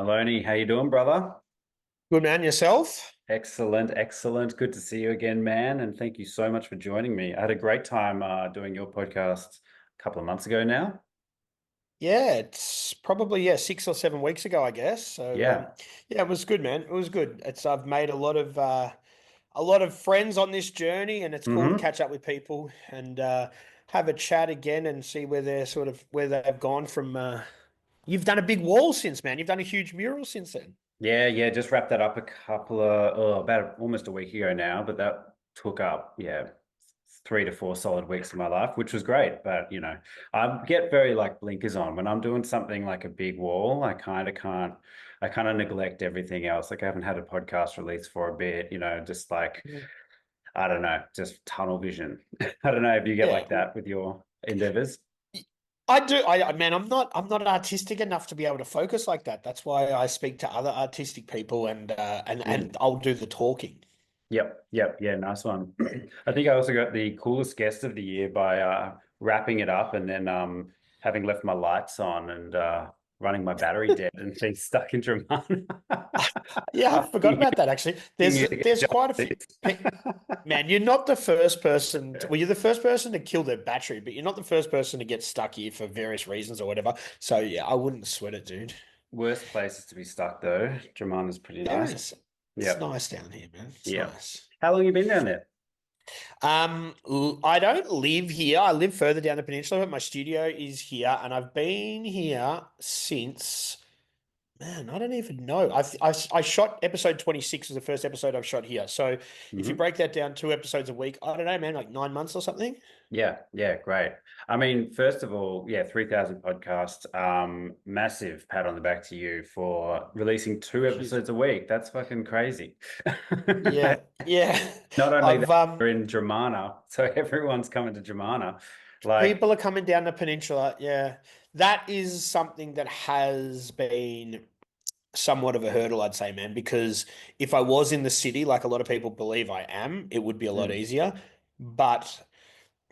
Maloney, how you doing, brother? Good man, yourself? Excellent, excellent. Good to see you again, man. And thank you so much for joining me. I had a great time doing your podcast a couple of months ago now. Yeah, it's probably 6 or 7 weeks ago, I guess. So Yeah. yeah, it was good, man. It was good. It's I've made a lot of friends on this journey, and it's cool to Hmm. catch up with people and have a chat again and see where they've gone from. You've done a big wall since, man. You've done a huge mural since then. Yeah, yeah. Just wrapped that up a couple of, about almost a week ago now, but that took up, 3 to 4 solid weeks of my life, which was great. But, I get very like blinkers on when I'm doing something like a big wall. I kind of neglect everything else. Like I haven't had a podcast release for a bit, just like, Yeah. I don't know, just tunnel vision. I don't know if you get Yeah. like that with your endeavors. I do. Man, I'm not artistic enough to be able to focus like that. That's why I speak to other artistic people and Mm. I'll do the talking. Yep, yep, yeah, nice one. I think I also got the coolest guest of the year by wrapping it up and then having left my lights on and running my battery dead and being stuck in Dramana. Yeah, I forgot Asking about that actually. There's you to get there's quite a few. justice. Man, you're not the first person. Well, you're the first person to kill their battery, but you're not the first person to get stuck here for various reasons or whatever. So yeah, I wouldn't sweat it, dude. Worst places to be stuck though. Dramana's pretty Yeah, nice. it's Yep, nice down here, man. It's yep. nice. How long you been down there? I don't live here. I live further down the peninsula, but my studio is here, and I've been here since. Man, I don't even know. I shot episode 26 was the first episode I've shot here. So if you Hmm. break that down, 2 episodes a week, I don't know, man, like 9 months or something. Yeah, yeah, great. I mean, first of all, yeah, 3,000 podcasts. Massive pat on the back to you for releasing two Jeez. episodes a week. That's fucking crazy. Yeah, yeah. Not only that, I've we're in Germana, so everyone's coming to Germana. Like, People are coming down the peninsula. Yeah. That is something that has been somewhat of a hurdle, I'd say, man, because if I was in the city, like a lot of people believe I am, it would be a lot mm, easier. But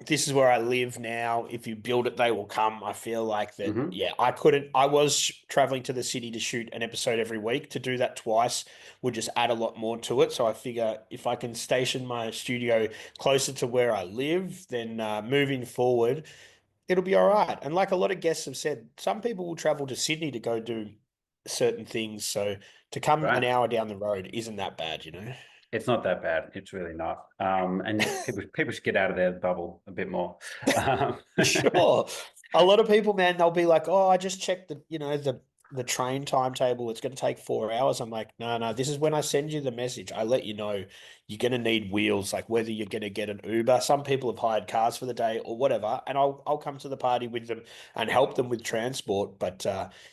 this is where I live now. If you build it, they will come. I feel like that, mhm. yeah, I couldn't. I was traveling to the city to shoot an episode every week. To do that twice would just add a lot more to it. So I figure if I can station my studio closer to where I live, then moving forward, it'll be all right. And like a lot of guests have said, some people will travel to Sydney to go do certain things. So to come an Right. hour down the road isn't that bad, you know? It's not that bad. It's really not. And people should get out of their bubble a bit more. Um, Sure. A lot of people, man, they'll be like, "Oh, I just checked the train timetable. It's going to take 4 hours." I'm like, "No, no. This is when I send you the message. I let you know you're going to need wheels, like whether you're going to get an Uber. Some people have hired cars for the day or whatever, and I'll come to the party with them and help them with transport. But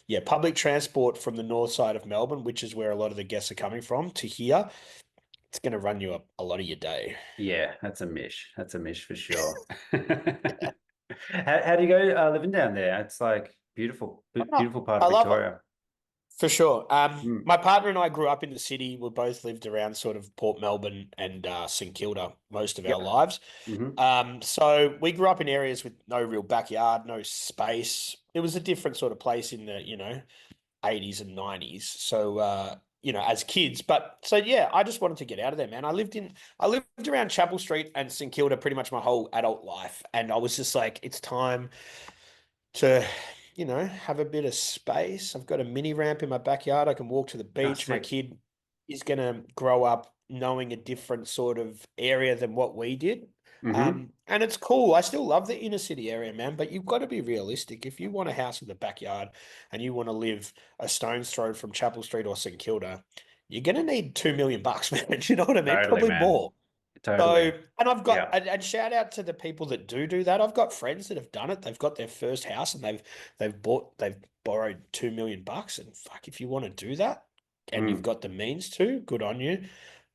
yeah, public transport from the north side of Melbourne, which is where a lot of the guests are coming from, to here, it's going to run you up a lot of your day. yeah, that's a mish. That's a mish for sure. How do you go living down there? It's like beautiful, beautiful part of I love it. Victoria. For sure. Mm. My partner and I grew up in the city. We both lived around sort of Port Melbourne and St Kilda most of our Yep. lives. Hmm. So we grew up in areas with no real backyard, no space. It was a different sort of place in the, 80s and 90s. So, as kids. But so yeah, I just wanted to get out of there, man. I lived around Chapel Street and St Kilda pretty much my whole adult life. And I was just like, it's time to, have a bit of space. I've got a mini ramp in my backyard. I can walk to the Oh, beach. My sick. kid is going to grow up knowing a different sort of area than what we did. Hmm. And it's cool. I still love the inner city area, man, but you've got to be realistic. If you want a house with a backyard and you want to live a stone's throw from Chapel Street or St Kilda, you're going to need 2 million bucks, man. Do you know what I mean? Totally, Probably man. more. Totally. So, and I've got, Yeah. and shout out to the people that do that. I've got friends that have done it. They've got their first house and they've borrowed 2 million bucks. And fuck, if you want to do that and you've Mm. got the means to, good on you.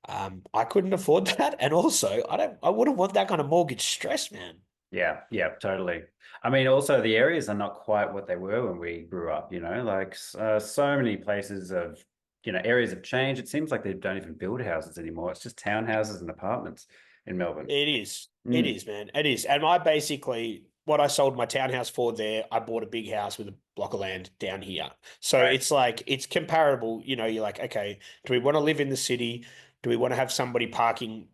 I couldn't afford that, and also I wouldn't want that kind of mortgage stress, man. Yeah, yeah, totally. I mean, also the areas are not quite what they were when we grew up, like so many places of, areas have changed. It seems like they don't even build houses anymore. It's just townhouses and apartments in Melbourne. It is, Mm. man, it is. And I basically what I sold my townhouse for there, I bought a big house with a block of land down here. So Right. it's like it's comparable. You know, you're like, okay, do we want to live in the city? Do we want to have somebody parking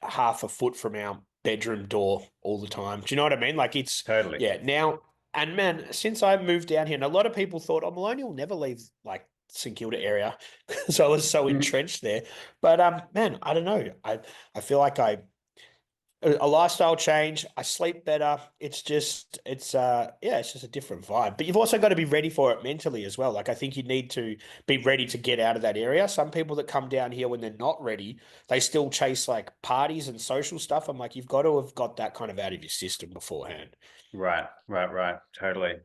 half a foot from our bedroom door all the time? Do you know what I mean? Like it's Totally. yeah, now and man, since I moved down here, and a lot of people thought, oh, Maloney will never leave like St Kilda area because I was so Mhm. entrenched there. But man, I don't know. I feel like a lifestyle change. I sleep better. It's just, yeah, it's just a different vibe. But you've also got to be ready for it mentally as well. Like, I think you need to be ready to get out of that area. Some people that come down here when they're not ready, they still chase like parties and social stuff. I'm like, you've got to have got that kind of out of your system beforehand. Right, right, right. Totally.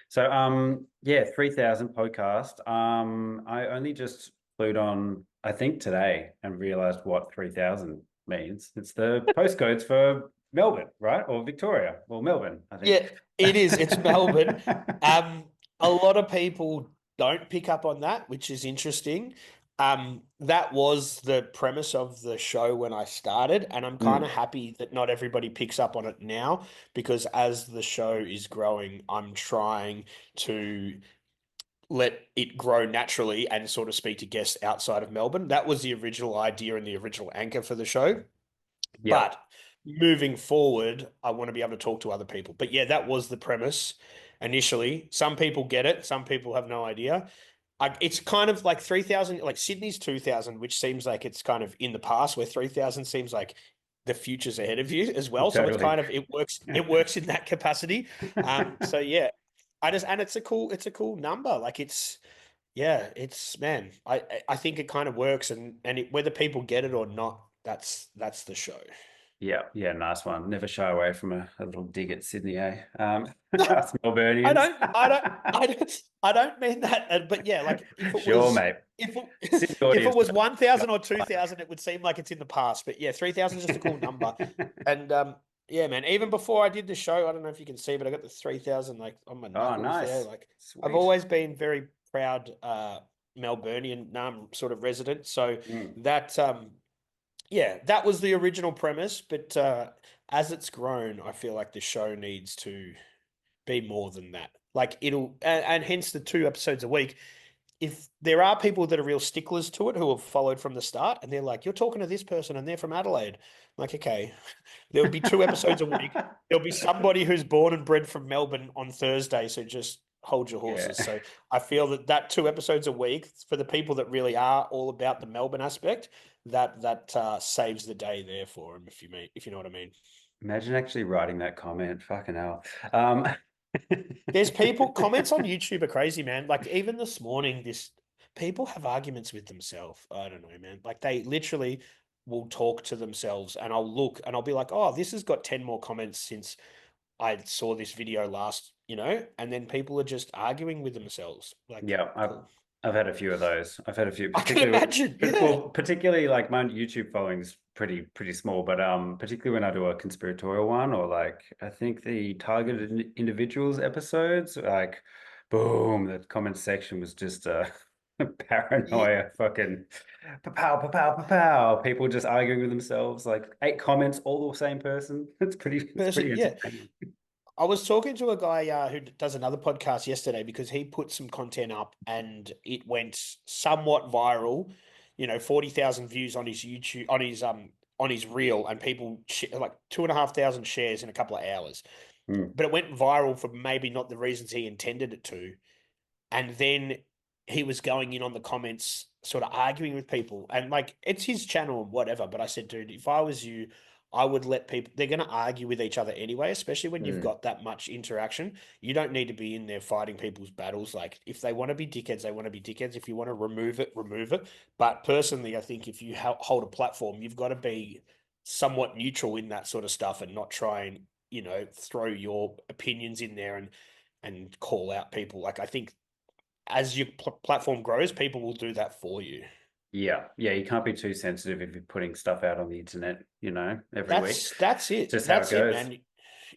So, yeah, 3,000 podcast. I only just flew on, I think today, and realized what 3,000 means. It's the postcodes for Melbourne, right? Or Victoria, or Melbourne, I think. Yeah, it is. It's Melbourne. Um, a lot of people don't pick up on that, which is interesting. That was the premise of the show when I started, and I'm kind of Mm, happy that not everybody picks up on it now because as the show is growing, I'm trying to let it grow naturally and sort of speak to guests outside of Melbourne. That was the original idea and the original anchor for the show. yep, But moving forward, I want to be able to talk to other people. But yeah, that was the premise initially. Some people get it, some people have no idea. It's kind of like 3,000, like Sydney's 2,000, which seems like it's kind of in the past, where 3,000 seems like the future's ahead of you as well. So it's totally. kind of it works in that capacity. So yeah, and it's a cool number. Like it's yeah, it's man, I think it kind of works, and whether people get it or not, that's the show. Yeah, yeah, nice one. Never shy away from a little dig at Sydney, eh? No, Us I Melburnians. don't, I don't, I don't, I don't mean that. But yeah, like Sure, mate. if Sydney if it audience. was 1,000 or 2,000, it would seem like it's in the past. But yeah, 3,000 is just a cool number. And yeah, man. Even before I did the show, I don't know if you can see, but I got the 3,000 like on my Oh, knuckles there. nice. Like I've Sweet. always been very proud Melburnian sort of resident. So Mm. that yeah, that was the original premise. But as it's grown, I feel like the show needs to be more than that. Like and hence the 2 episodes a week. If there are people that are real sticklers to it who have followed from the start and they're like, you're talking to this person and they're from Adelaide. I'm like, okay, there'll be 2 episodes a week. There'll be somebody who's born and bred from Melbourne on Thursday. So just hold your horses. Yeah. So I feel that 2 episodes a week for the people that really are all about the Melbourne aspect, that saves the day there for them, if you know what I mean. Imagine actually writing that comment. Fucking hell. Um, There's people comments on YouTube are crazy, man. Like even this morning, this people have arguments with themselves. I don't know, man. Like they literally will talk to themselves, and I'll look and I'll be like, oh, this has got 10 more comments since I saw this video last, and then people are just arguing with themselves. Like, Yeah, cool. I've had a few of those. I've had a few, I can particularly imagine. Yeah. particularly like my YouTube following is pretty small, but particularly when I do a conspiratorial one or like I think the targeted individuals episodes, like boom, the comment section was just Yeah. paranoia, fucking pow pow pow pow. People just arguing with themselves, like 8 comments, all the same person. It's Person, pretty yeah. entertaining. I was talking to a guy who does another podcast yesterday because he put some content up and it went somewhat viral. 40,000 views on his YouTube on his reel, and people like 2,500 shares in a couple of hours. Mm, But it went viral for maybe not the reasons he intended it to. And then he was going in on the comments, sort of arguing with people. And like, it's his channel and whatever. But I said, dude, if I was you, I would let people, they're going to argue with each other anyway, especially when you've mm. got that much interaction. You don't need to be in there fighting people's battles. Like, if they want to be dickheads, they want to be dickheads. If you want to remove it, remove it. But personally, I think if you hold a platform, you've got to be somewhat neutral in that sort of stuff and not try and, throw your opinions in there and call out people. Like, I think as your platform grows, people will do that for you. Yeah, yeah, you can't be too sensitive if you're putting stuff out on the internet, every week. That's it. Just how it That's it, goes. man.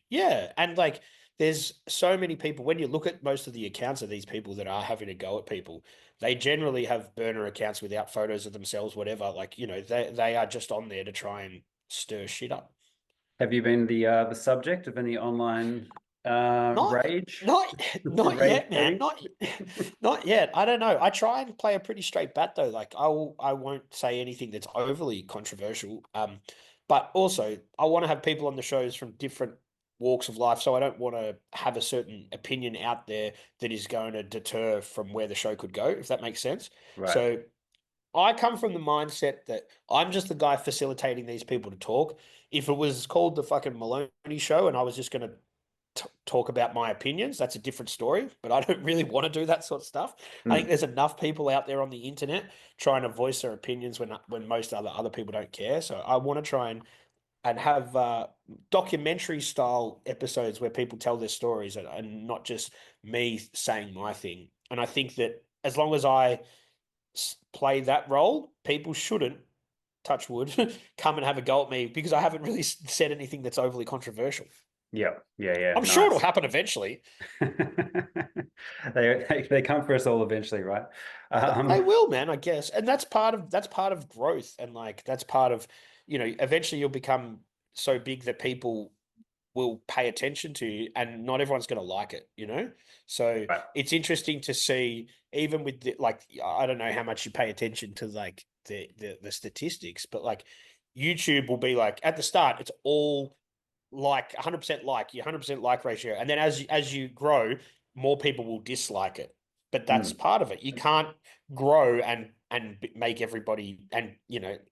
Yeah, and like there's so many people when you look at most of the accounts of these people that are having a go at people, they generally have burner accounts without photos of themselves, whatever. Like, they are just on there to try and stir shit up. Have you been the subject of any online? Not, Rage, not Rage yet, man. City. Not yet. I don't know. I try and play a pretty straight bat though. Like I won't say anything that's overly controversial. But also I want to have people on the shows from different walks of life, so I don't want to have a certain opinion out there that is going to deter from where the show could go, if that makes sense. Right. So I come from the mindset that I'm just the guy facilitating these people to talk. If it was called the fucking Maloney show and I was just going to talk about my opinions, that's a different story. But I don't really want to do that sort of stuff. I think Mm, there's enough people out there on the internet trying to voice their opinions when most other people don't care. So I want to try and have documentary style episodes where people tell their stories and not just me saying my thing. And I think that as long as I play that role, people shouldn't touch wood come and have a go at me because I haven't really said anything that's overly controversial. yeah. Yeah. Yeah. I'm sure it'll Nice. happen eventually. They come for us all eventually, right? They will, man, I guess. And that's part of growth. And like that's part of, eventually you'll become so big that people will pay attention to you and not everyone's going to like it. So Right. it's interesting to see, even with like, I don't know how much you pay attention to like the statistics, but like YouTube will be like at the start, it's all like 100% like your 100% like ratio. And then as you grow, more people will dislike it. But that's Mm, part of it. You can't grow and make everybody, and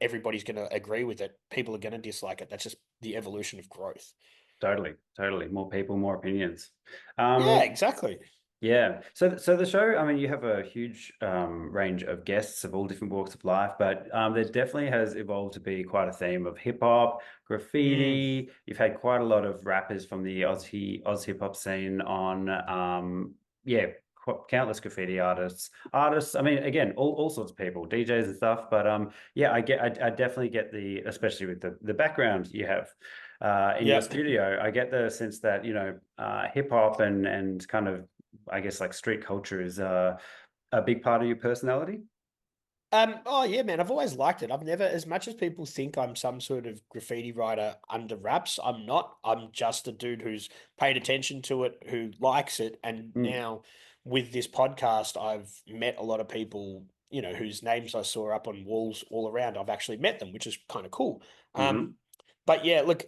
everybody's going to agree with it. People are going to dislike it. That's just the evolution of growth. totally. Totally. More people, more opinions. Yeah, Um, exactly. Yeah. So the show, I mean, you have a huge range of guests of all different walks of life, but there definitely has evolved to be quite a theme of hip hop, Mm, graffiti. You've had quite a lot of rappers from the Oz hip hop scene on, yeah, countless graffiti artists. I mean, again, all sorts of people, DJs and stuff. But yeah, I definitely get especially with the background you have in your yeah. studio. I get the sense that hip hop and kind of I guess like street culture is a big part of your personality. Oh yeah, man. I've always liked it. I've never, as much as people think I'm some sort of graffiti writer under wraps, I'm not. I'm just a dude who's paid attention to it, who likes it. And Mm, now with this podcast, I've met a lot of people, whose names I saw up on walls all around. I've actually met them, which is kind of cool. hmm. But yeah, look,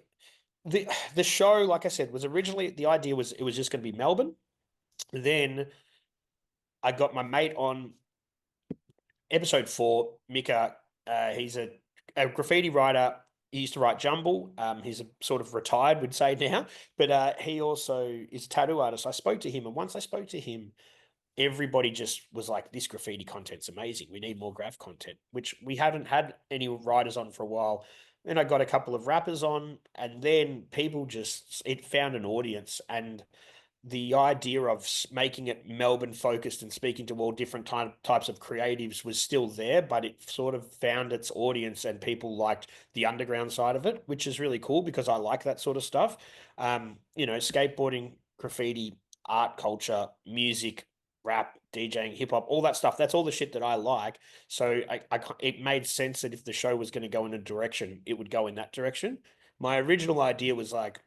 the show, like I said, was originally the idea was it was just going to be Melbourne. Then I got my mate on episode 4, Mika. He's a graffiti writer. He used to write Jumble. He's a sort of retired, would say now, but he also is a tattoo artist. I spoke to him, and once I spoke to him, everybody just was like, "This graffiti content's amazing. We need more graph content," which we haven't had any writers on for a while. Then I got a couple of rappers on, and then people just it found an audience, and the idea of making it Melbourne focused and speaking to all different types of creatives was still there, but it sort of found its audience and people liked the underground side of it, which is really cool because I like that sort of stuff. Skateboarding, graffiti, art, culture, music, rap, DJing, hip hop, all that stuff. That's all the shit that I like. So it made sense that if the show was going to go in a direction, it would go in that direction. My original idea was like,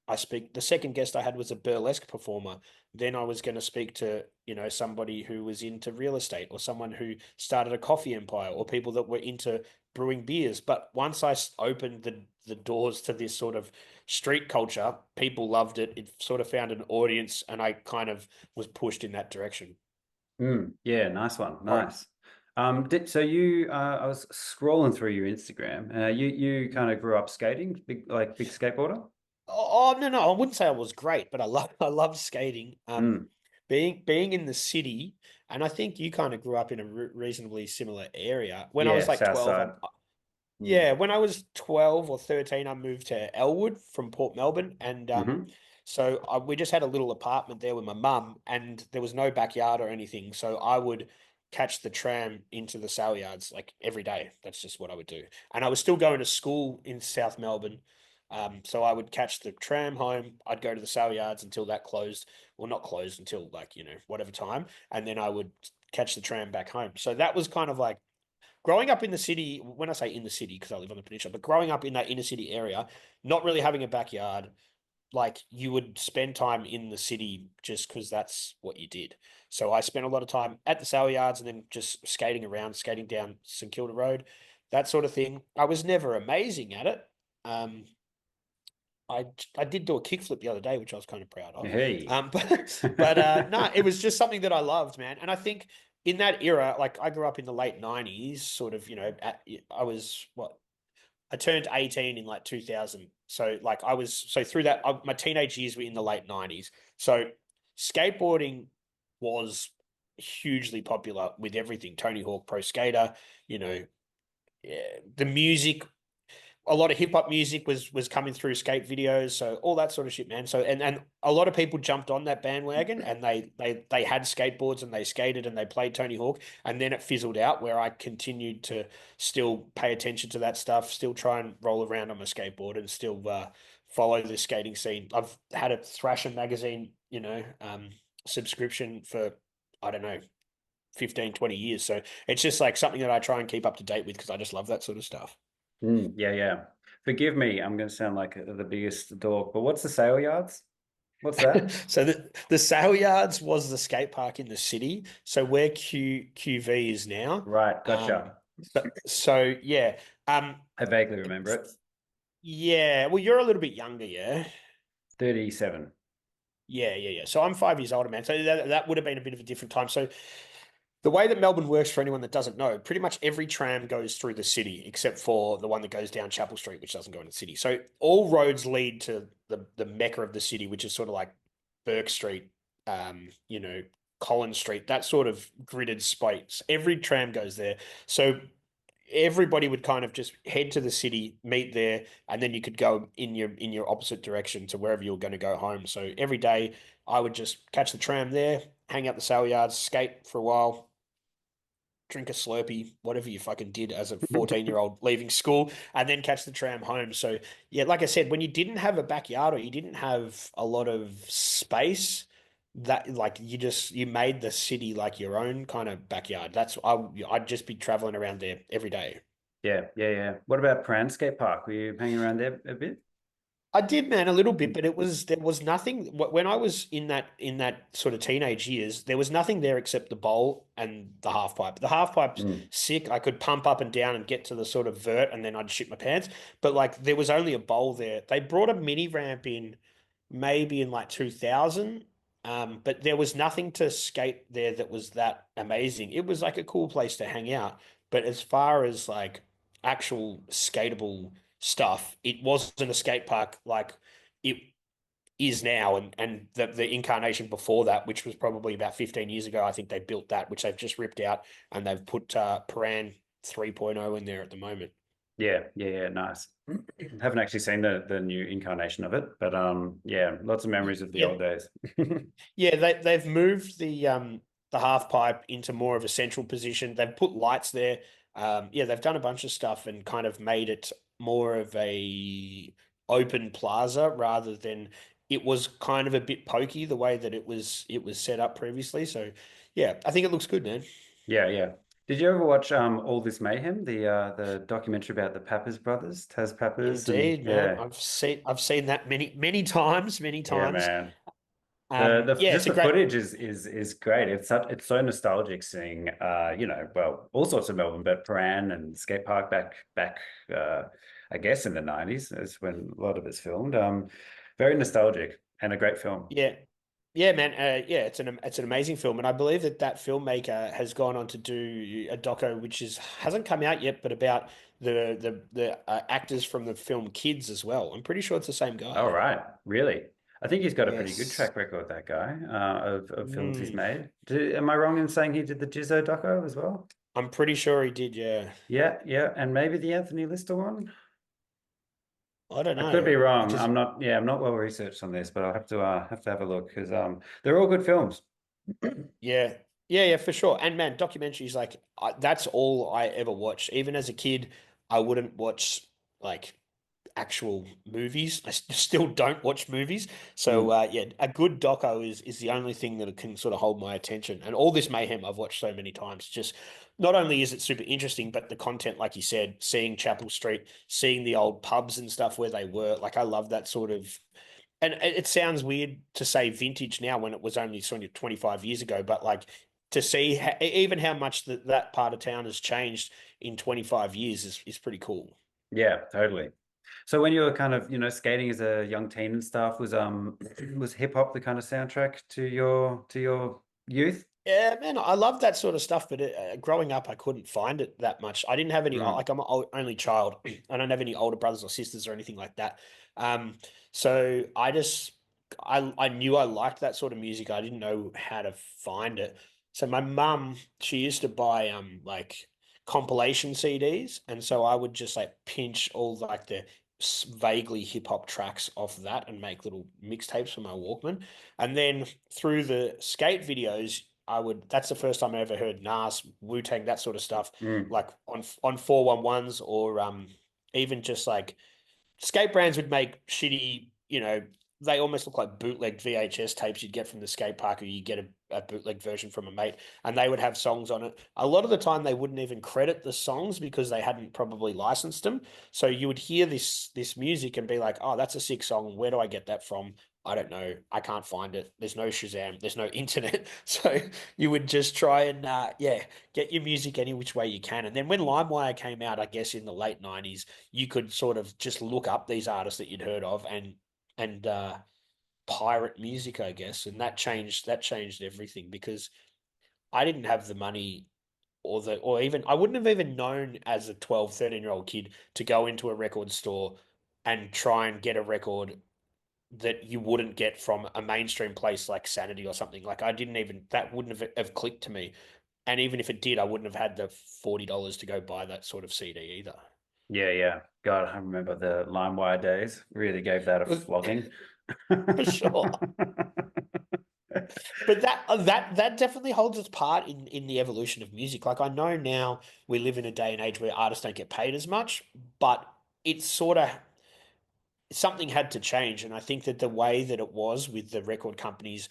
the second guest I had was a burlesque performer. Then I was going to speak to, somebody who was into real estate or someone who started a coffee empire or people that were into brewing beers. But once I opened the doors to this sort of street culture, people loved it. It sort of found an audience and I kind of was pushed in that direction. Mm, yeah, nice one, Oh, nice. So you, I was scrolling through your Instagram. You kind of grew up skating, big skateboarder. no, no, I wouldn't say I was great, but I love skating. Mm, Being in the city, and I think you kind of grew up in a reasonably similar area. When I was yeah, like South 12, Side. Mm, yeah, when I was 12 or 13, I moved to Elwood from Port Melbourne. And hmm. so we just had a little apartment there with my mum, and there was no backyard or anything. So I would catch the tram into the sale yards like every day. That's just what I would do. And I was still going to school in South Melbourne. So I would catch the tram home. I'd go to the sale yards until that closed, well, not closed until like, whatever time. And then I would catch the tram back home. So that was kind of like, growing up in the city, when I say in the city, because I live on the peninsula, but growing up in that inner city area, not really having a backyard, like you would spend time in the city just because that's what you did. So I spent a lot of time at the sale yards and then just skating around, skating down St Kilda Road, that sort of thing. I was never amazing at it. Um, I did do a kickflip the other day, which I was kind of proud of. Hey. But no, it was just something that I loved, man. And I think in that era, like I grew up in the late '90s, sort of, I was what I turned 18 in like 2000. So like through that, my teenage years were in the late '90s. So skateboarding was hugely popular with everything. Tony Hawk Pro Skater, you know, the music, a lot of hip hop music was coming through skate videos, so all that sort of shit, man. So and a lot of people jumped on that bandwagon, and they had skateboards and they skated and they played Tony Hawk, and then it fizzled out. Where I continued to still pay attention to that stuff, still try and roll around on my skateboard, and still follow the skating scene. I've had a Thrasher magazine, subscription for I don't know 15, 20 years. So it's just like something that I try and keep up to date with because I just love that sort of stuff. Yeah, yeah. Forgive me, I'm going to sound like the biggest dork, but what's the sale yards? What's that? So the sale yards was the skate park in the city. So where QV is now. Right, Um, gotcha. so yeah. I vaguely remember it. Yeah. Well, you're a little bit younger, yeah. 37. Yeah. So I'm 5 years older, man. So that would have been a bit of a different time. So the way that Melbourne works, for anyone that doesn't know, pretty much every tram goes through the city except for the one that goes down Chapel Street, which doesn't go into the city. So all roads lead to the mecca of the city, which is sort of like Burke Street, um, you know, Collins Street, that sort of gridded space. Every tram goes there. So everybody would kind of just head to the city, meet there, and then you could go in your opposite direction to wherever you were going to go home. So every day I would just catch the tram there, hang out the sale yards, skate for a while, drink a Slurpee, whatever you fucking did as a 14-year-old leaving school, and then catch the tram home. So, yeah, like I said, when you didn't have a backyard or you didn't have a lot of space, that like you made the city like your own kind of backyard. I'd just be traveling around there every day. Yeah. What about Pran Skate Park? Were you hanging around there a bit? I did, man, a little bit, but there was nothing when I was in that sort of teenage years. There was nothing there except the bowl and the half pipe. The half pipe's Mm. sick. I could pump up and down and get to the sort of vert, and then I'd shit my pants. But like, there was only a bowl there. They brought a mini ramp in, maybe in like 2000. But there was nothing to skate there that was that amazing. It was like a cool place to hang out. But as far as like actual skatable stuff, it wasn't a skate park like it is now. And the incarnation before that, which was probably about 15 years ago, I think they built that, which they've just ripped out and they've put Paran 3.0 in there at the moment. Yeah, nice. Haven't actually seen the new incarnation of it, but yeah, lots of memories of the Yeah, old days. yeah, they've moved the half pipe into more of a central position. They've put lights there. Yeah, they've done a bunch of stuff and kind of made it more of a open plaza rather than it was kind of a bit pokey the way that it was set up previously. So yeah, I think it looks good, man. Yeah. Did you ever watch All This Mayhem, the documentary about the Pappas brothers, Taz Pappas, and Indeed, man. yeah, I've seen that many times, many yeah, times. man. The Yeah, just it's a the great. footage is great. It's so nostalgic seeing well, all sorts of Melbourne, but Paran and skate park back uh I guess in the 90s is when a lot of it's filmed. Very nostalgic and a great film. Yeah, yeah, man. Yeah, it's an amazing film, and I believe that filmmaker has gone on to do a doco which hasn't come out yet, but about the actors from the film Kids as well. I'm pretty sure it's the same All guy. right, really. I think he's got a pretty good Yes. track record, that guy, of films he's Mm, made. Am I wrong in saying he did the Jizzo doco as well? I'm pretty sure he did. Yeah. Yeah, and maybe the Anthony Lister one. I don't I could be know. I wrong. just I'm not well researched on this, but I'll have a look because they're all good films. Yeah. Yeah, for sure. And man, documentaries like that's all I ever watched. Even as a kid, I wouldn't watch like actual movies. Still don't watch movies. So Mm. yeah, a good doco is the only thing that can sort of hold my attention. And All This Mayhem I've watched so many times. Just not only is it super interesting, but the content, like you said, seeing Chapel Street, seeing the old pubs and stuff where they were. Like I love that sort of And it sounds weird to say vintage now when it was only sort of 25 years ago, but like to see even how much that part of town has changed in 25 years is pretty cool. Yeah, totally. So when you were kind of, skating as a young teen and stuff, was was hip hop the kind of soundtrack to your youth? Yeah, man, I love that sort of stuff, but growing up, I couldn't find it that much. I didn't have any, Mm, like, I'm an only child. I don't have any older brothers or sisters or anything like that. Um, so I knew I liked that sort of music. I didn't know how to find it. So my mum, she used to buy, like compilation CDs. And so I would just like pinch all like the vaguely hip hop tracks off that and make little mixtapes for my Walkman. And then through the skate videos, that's the first time I ever heard Nas, Wu-Tang, that sort of stuff, mm. like on 411s or even just like skate brands would make shitty, they almost look like bootleg VHS tapes you'd get from the skate park, or you get a bootleg version from a mate, and they would have songs on it. A lot of the time, they wouldn't even credit the songs because they hadn't probably licensed them. So you would hear this music and be like, "Oh, that's a sick song. Where do I get that from? I don't know. I can't find it. There's no Shazam. There's no internet." So you would just try and yeah, get your music any which way you can. And then when LimeWire came out, I guess in the late 90s, you could sort of just look up these artists that you'd heard of and pirate music, I guess. And that changed everything because I didn't have the money or even I wouldn't have even known as a 12, 13-year-old kid to go into a record store and try and get a record that you wouldn't get from a mainstream place like Sanity or something. Like I didn't even that wouldn't have clicked to me. And even if it did, I wouldn't have had the $40 to go buy that sort of CD either. Yeah, yeah. God, I remember the LimeWire days. Really gave that a flogging. For sure. But that definitely holds its part in the evolution of music. Like I know now we live in a day and age where artists don't get paid as much, but it's sort of something had to change. And I think that the way that it was with the record companies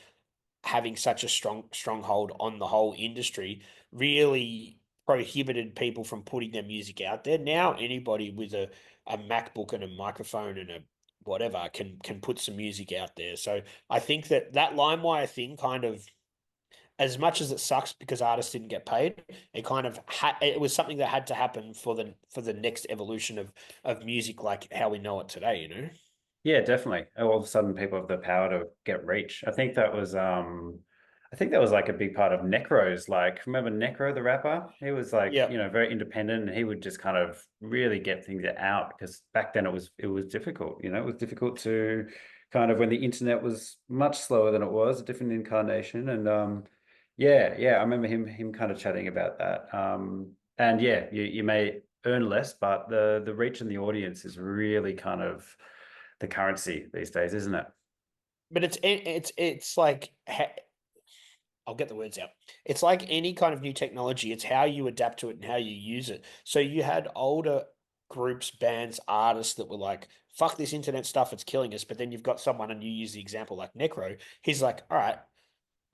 having such a stronghold on the whole industry really prohibited people from putting their music out there. Now anybody with a MacBook and a microphone and a whatever can put some music out there. So I think that LimeWire thing kind of, as much as it sucks because artists didn't get paid, it kind of it was something that had to happen for the next evolution of music like how we know it today, you know? Yeah, definitely. All of a sudden people have the power to get reach. I think that was like a big part of Necro's, like remember Necro the rapper? He was like, Yeah. very independent and he would just kind of really get things out because back then it was difficult, it was difficult to kind of when the internet was much slower than it was, a different incarnation. And yeah, yeah, I remember him kind of chatting about that. And yeah, you may earn less, but the reach and the audience is really kind of the currency these days, isn't it? But it's like I'll get the words out. It's like any kind of new technology. It's how you adapt to it and how you use it. So you had older groups, bands, artists that were like, fuck this internet stuff, it's killing us. But then you've got someone, and you use the example like Necro. He's like, all right,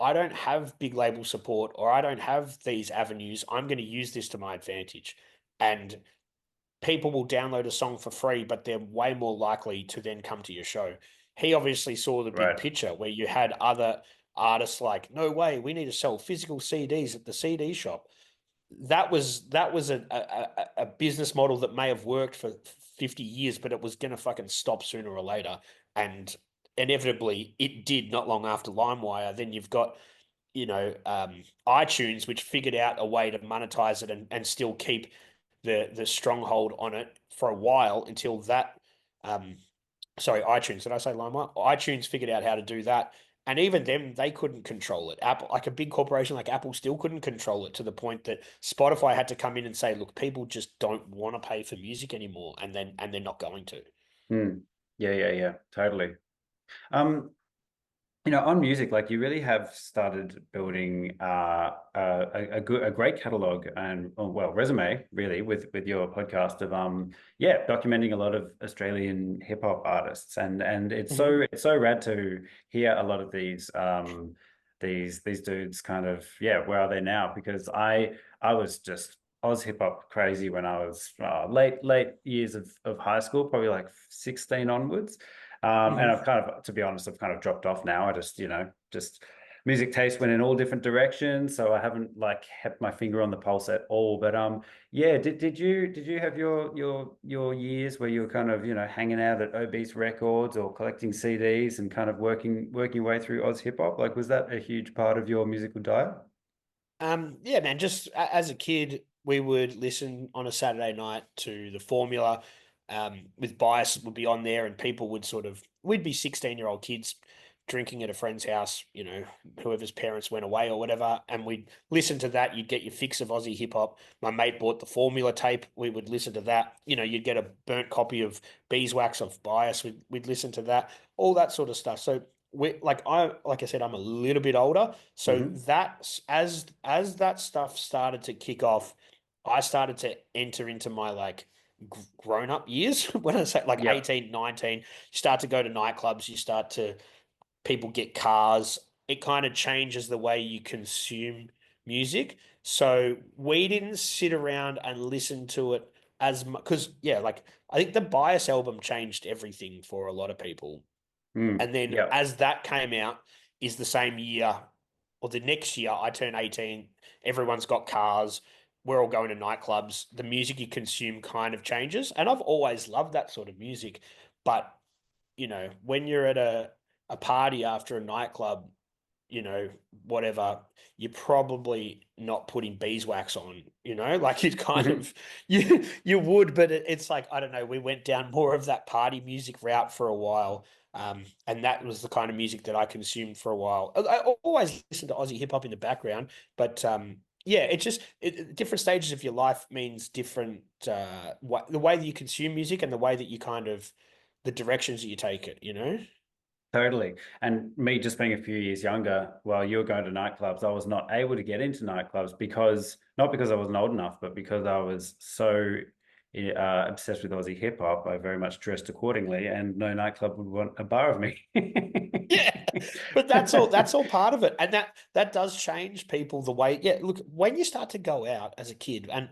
I don't have big label support or I don't have these avenues. I'm going to use this to my advantage. And people will download a song for free, but they're way more likely to then come to your show. He obviously saw the big Right. picture where you had other artists like, no way, we need to sell physical CDs at the CD shop. That was a business model that may have worked for 50 years, but it was gonna fucking stop sooner or later. And inevitably it did not long after LimeWire. Then you've got iTunes, which figured out a way to monetize it and still keep the stronghold on it for a while until that sorry, iTunes, did I say LimeWire? iTunes figured out how to do that. And even them, they couldn't control it. Apple, like a big corporation like Apple, still couldn't control it to the point that Spotify had to come in and say, "Look, people just don't want to pay for music anymore," and they're not going to. Hmm. Yeah, yeah, yeah, totally. Um, on music, like you really have started building a great catalog and well resume really with your podcast of yeah documenting a lot of Australian hip hop artists and it's Mhm. so rad to hear a lot of these dudes kind of yeah where are they now because I was just Oz hip hop crazy when I was late years of high school, probably like 16 onwards. And Mhm. I've kind of, to be honest, I've kind of dropped off now. I just, just music taste went in all different directions, so I haven't like kept my finger on the pulse at all. But yeah, did you have your years where you were kind of hanging out at Obese Records or collecting CDs and kind of working your way through Oz hip hop? Like, was that a huge part of your musical diet? Yeah, man, just as a kid, we would listen on a Saturday night to the Formula, with Bias would be on there, and people would we'd be 16-year-old kids drinking at a friend's house, whoever's parents went away or whatever, and we'd listen to that. You'd get your fix of Aussie hip hop. My mate bought the Formula tape. We would listen to that. You'd get a burnt copy of Beeswax of Bias. We'd listen to that, all that sort of stuff. So like I said, I'm a little bit older, so Hmm. that as that stuff started to kick off, I started to enter into my like grown up years. When I say like Yep. 18, 19, you start to go to nightclubs, you start to people get cars. It kind of changes the way you consume music. So we didn't sit around and listen to it as much because yeah, like I think the Bias album changed everything for a lot of people. Mm. And then Yep. as that came out, is the same year or the next year, I turn 18. Everyone's got cars. We're all going to nightclubs. The music you consume kind of changes. And I've always loved that sort of music. But, when you're at a party after a nightclub, whatever, you're probably not putting beeswax on, like you'd kind of you would, but it's like, I don't know, we went down more of that party music route for a while. And that was the kind of music that I consumed for a while. I always listened to Aussie hip hop in the background, but yeah, it's just different stages of your life means different the way that you consume music and the way that you kind of the directions that you take it. Totally. And me just being a few years younger, while you were going to nightclubs, I was not able to get into nightclubs because not because I wasn't old enough, but because I was so obsessed with Aussie hip hop. I very much dressed accordingly, and no nightclub would want a bar of me. Yeah, but that's all part of it, and that does change people the way. Yeah, look, when you start to go out as a kid, and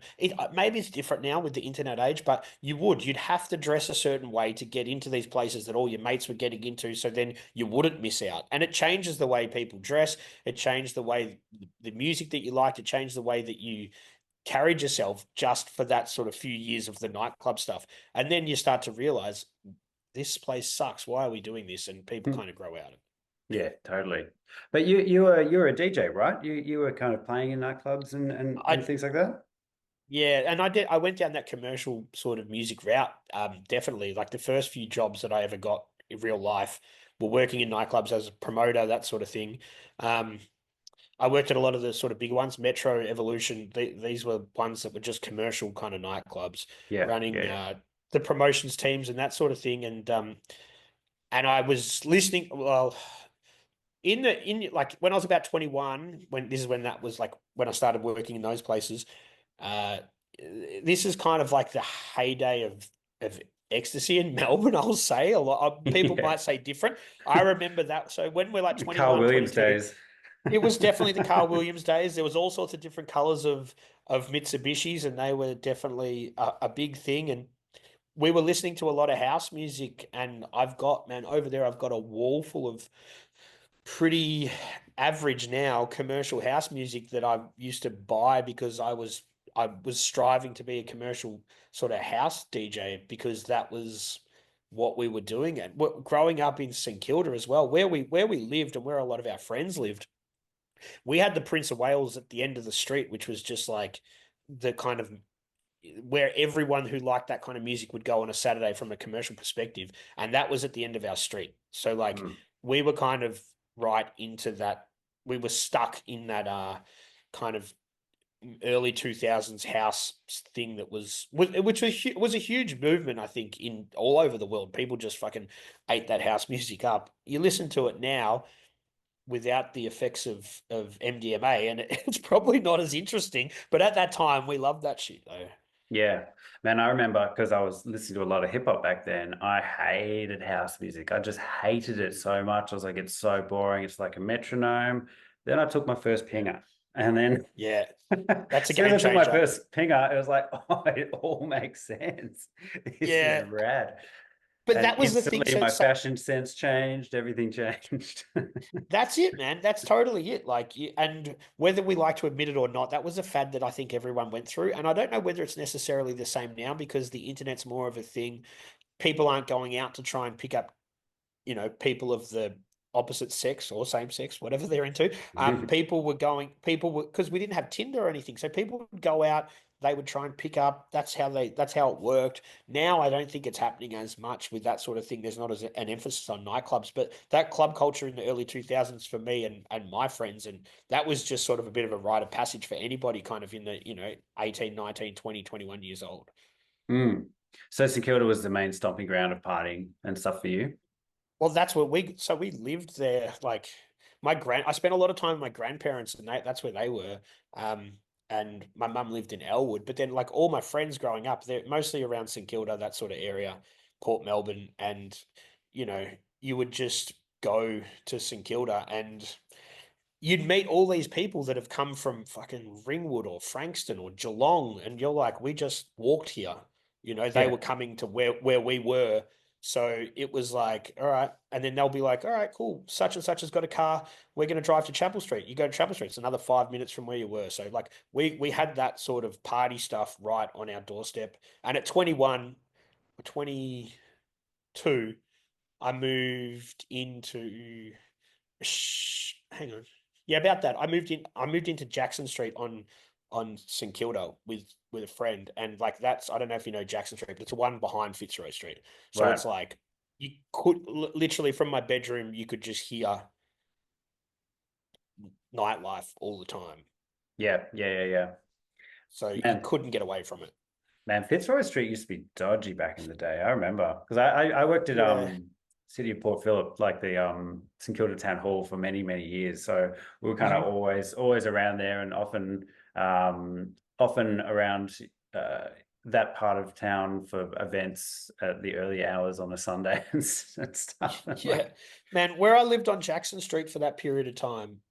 maybe it's different now with the internet age, but you'd have to dress a certain way to get into these places that all your mates were getting into, so then you wouldn't miss out. And it changes the way people dress. It changed the way the music that you liked. It changed the way that you carried yourself just for that sort of few years of the nightclub stuff, and then you start to realize this place sucks. Why are we doing this? And people kind of grow out of it. Yeah, totally. But you were a DJ, right? You were kind of playing in nightclubs and I things like that. Yeah, and I went down that commercial sort of music route. Definitely, like the first few jobs that I ever got in real life were working in nightclubs as a promoter, that sort of thing. Um, I worked at a lot of the sort of big ones, Metro, Evolution. These were ones that were just commercial kind of nightclubs, Yeah, running yeah, the promotions teams and that sort of thing. And I was listening. Well, in like when I was about 21, when this is when that was like when I started working in those places. Uh, this is kind of like the heyday of ecstasy in Melbourne, I'll say. A lot of people yeah. might say different. I remember that. So when we're like Carl 21, Williams 22, days. it was definitely the Carl Williams days. There was all sorts of different colors of Mitsubishis, and they were definitely a big thing. And we were listening to a lot of house music, and man, over there I've got a wall full of pretty average now commercial house music that I used to buy because I was striving to be a commercial sort of house DJ because that was what we were doing. And growing up in St Kilda as well, where we lived and where a lot of our friends lived, we had the Prince of Wales at the end of the street, which was just like the kind of where everyone who liked that kind of music would go on a Saturday from a commercial perspective, and that was at the end of our street. So like Mm. we were kind of right into that. We were stuck in that kind of early 2000s house thing that which was a huge movement, I think, in all over the world. People just fucking ate that house music up. You listen to it now without the effects of MDMA, and it's probably not as interesting. But at that time, we loved that shit though. Yeah, man, I remember because I was listening to a lot of hip hop back then. I hated house music. I just hated it so much. I was like, it's so boring. It's like a metronome. Then I took my first pinger. And then Yeah, as that's a soon as game I took my changer. first pinger, it was like, oh, it all makes sense. This is Yeah, rad. But And that was the thing. instantly So, my so fashion sense changed, everything changed. that's it, man. That's totally it. Like, and whether we like to admit it or not, that was a fad that I think everyone went through. And I don't know whether it's necessarily the same now because the internet's more of a thing. People aren't going out to try and pick up, people of the opposite sex or same sex, whatever they're into. People were, because we didn't have Tinder or anything. So people would go out, they would try and pick up. That's how it worked. Now I don't think it's happening as much with that sort of thing. There's not as an emphasis on nightclubs, but that club culture in the early 2000s for me and my friends, and that was just sort of a bit of a rite of passage for anybody kind of in the, 18, 19, 20, 21 years old. Mm. So St Kilda was the main stomping ground of partying and stuff for you? Well, that's what we lived there. Like I spent a lot of time with my grandparents, and that's where they were. Um, and my mum lived in Elwood, but then like all my friends growing up, they're mostly around St Kilda, that sort of area, Port Melbourne, and you know, you would just go to St Kilda and you'd meet all these people that have come from fucking Ringwood or Frankston or Geelong, and you're like, we just walked here. They Yeah. were coming to where we were. So it was like, all right. And then they'll be like, all right, cool. Such and such has got a car. We're going to drive to Chapel Street. You go to Chapel Street. It's another 5 minutes from where you were. So like we had that sort of party stuff right on our doorstep. And at 21 or 22, I moved into hang on. Yeah, about that. I moved into Jackson Street on St Kilda with a friend, and like that's I don't know if you know Jackson Street, but it's the one behind Fitzroy Street. So Right. it's like you could literally from my bedroom you could just hear nightlife all the time. Yeah. Yeah. Yeah. Yeah. So you Man, couldn't get away from it. Man, Fitzroy Street used to be dodgy back in the day. I remember because I worked at Yeah. City of Port Phillip, like the St Kilda Town Hall for many many years. So we were kind of Hmm. always around there, and often around that part of town for events at the early hours on a Sunday and stuff. And Yeah. like, Man, where I lived on Jackson Street for that period of time,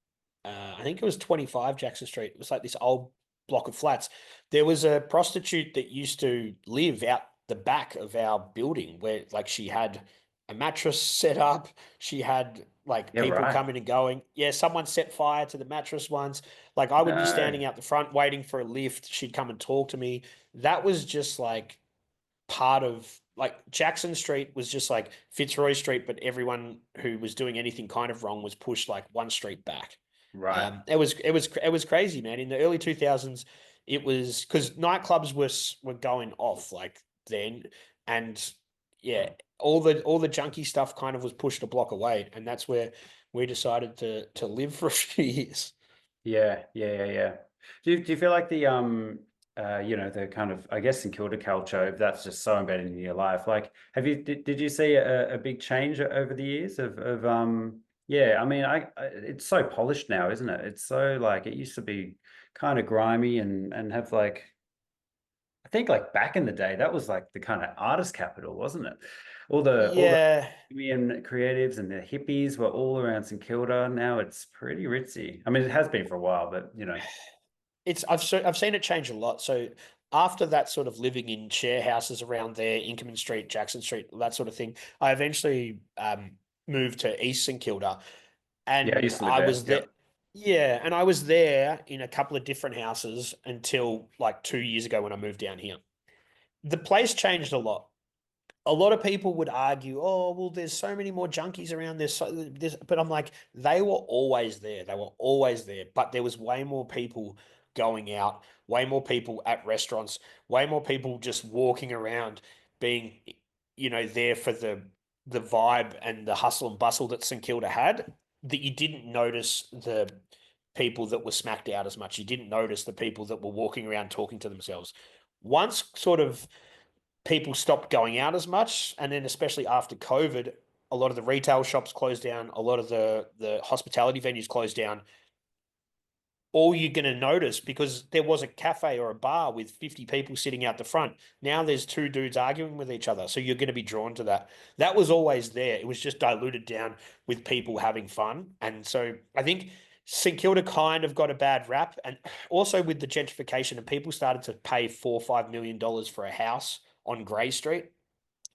I think it was 25 Jackson Street. It was like this old block of flats. There was a prostitute that used to live out the back of our building where like she had a mattress set up. She had like yeah, people right. coming and going. Yeah, someone set fire to the mattress once. Like I would be No, standing out the front waiting for a lift. She'd come and talk to me. That was just like part of like Jackson Street was just like Fitzroy Street, but everyone who was doing anything kind of wrong was pushed like one street back. right. It was crazy, man. In the early 2000s, it was because nightclubs were going off like then, and yeah, all the junkie stuff kind of was pushed a block away, and that's where we decided to live for a few years. Yeah, yeah, yeah, yeah. Do you feel like the the kind of I guess in Kilda culture, if that's just so embedded in your life, like did you see a big change over the years of yeah, I mean it's so polished now, isn't it? It's so like it used to be kind of grimy and have like I think like back in the day that was like the kind of artist capital, wasn't it? All the Yeah, bohemian creatives and the hippies were all around St Kilda. Now it's pretty ritzy. I mean, it has been for a while, but I've seen it change a lot. So after that sort of living in share houses around there, Inkerman Street, Jackson Street, that sort of thing, I eventually moved to East St Kilda, yeah, I and used to live I there. was there. Yep. Yeah, and I was there in a couple of different houses until like 2 years ago when I moved down here. The place changed a lot of people would argue, oh, well, there's so many more junkies around this, but I'm like, they were always there. They were always there, but there was way more people going out, way more people at restaurants, way more people just walking around, being, there for the vibe and the hustle and bustle that St Kilda had. That you didn't notice the people that were smacked out as much. You didn't notice the people that were walking around talking to themselves. Once sort of people stopped going out as much. And then especially after COVID, a lot of the retail shops closed down, a lot of the hospitality venues closed down. All you're going to notice because there was a cafe or a bar with 50 people sitting out the front. Now there's two dudes arguing with each other. So you're going to be drawn to that. That was always there. It was just diluted down with people having fun. And so I think St Kilda kind of got a bad rap. And also with the gentrification, and people started to pay $4 or $5 million for a house on Grey Street.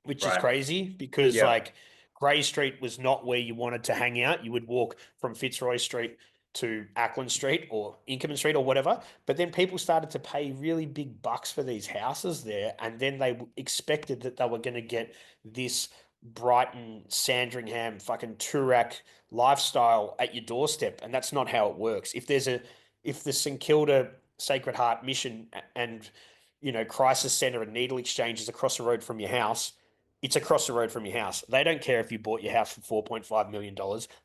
which is Right. crazy because Yep. like Grey Street was not where you wanted to hang out. You would walk from Fitzroy Street to Ackland Street or Inkerman Street or whatever. But then people started to pay really big bucks for these houses there, and then they expected that they were going to get this Brighton, Sandringham, fucking Toorak lifestyle at your doorstep, and that's not how it works. If the St Kilda Sacred Heart Mission and Crisis Centre and Needle Exchange is across the road from your house, it's across the road from your house. They don't care if you bought your house for $4.5 million.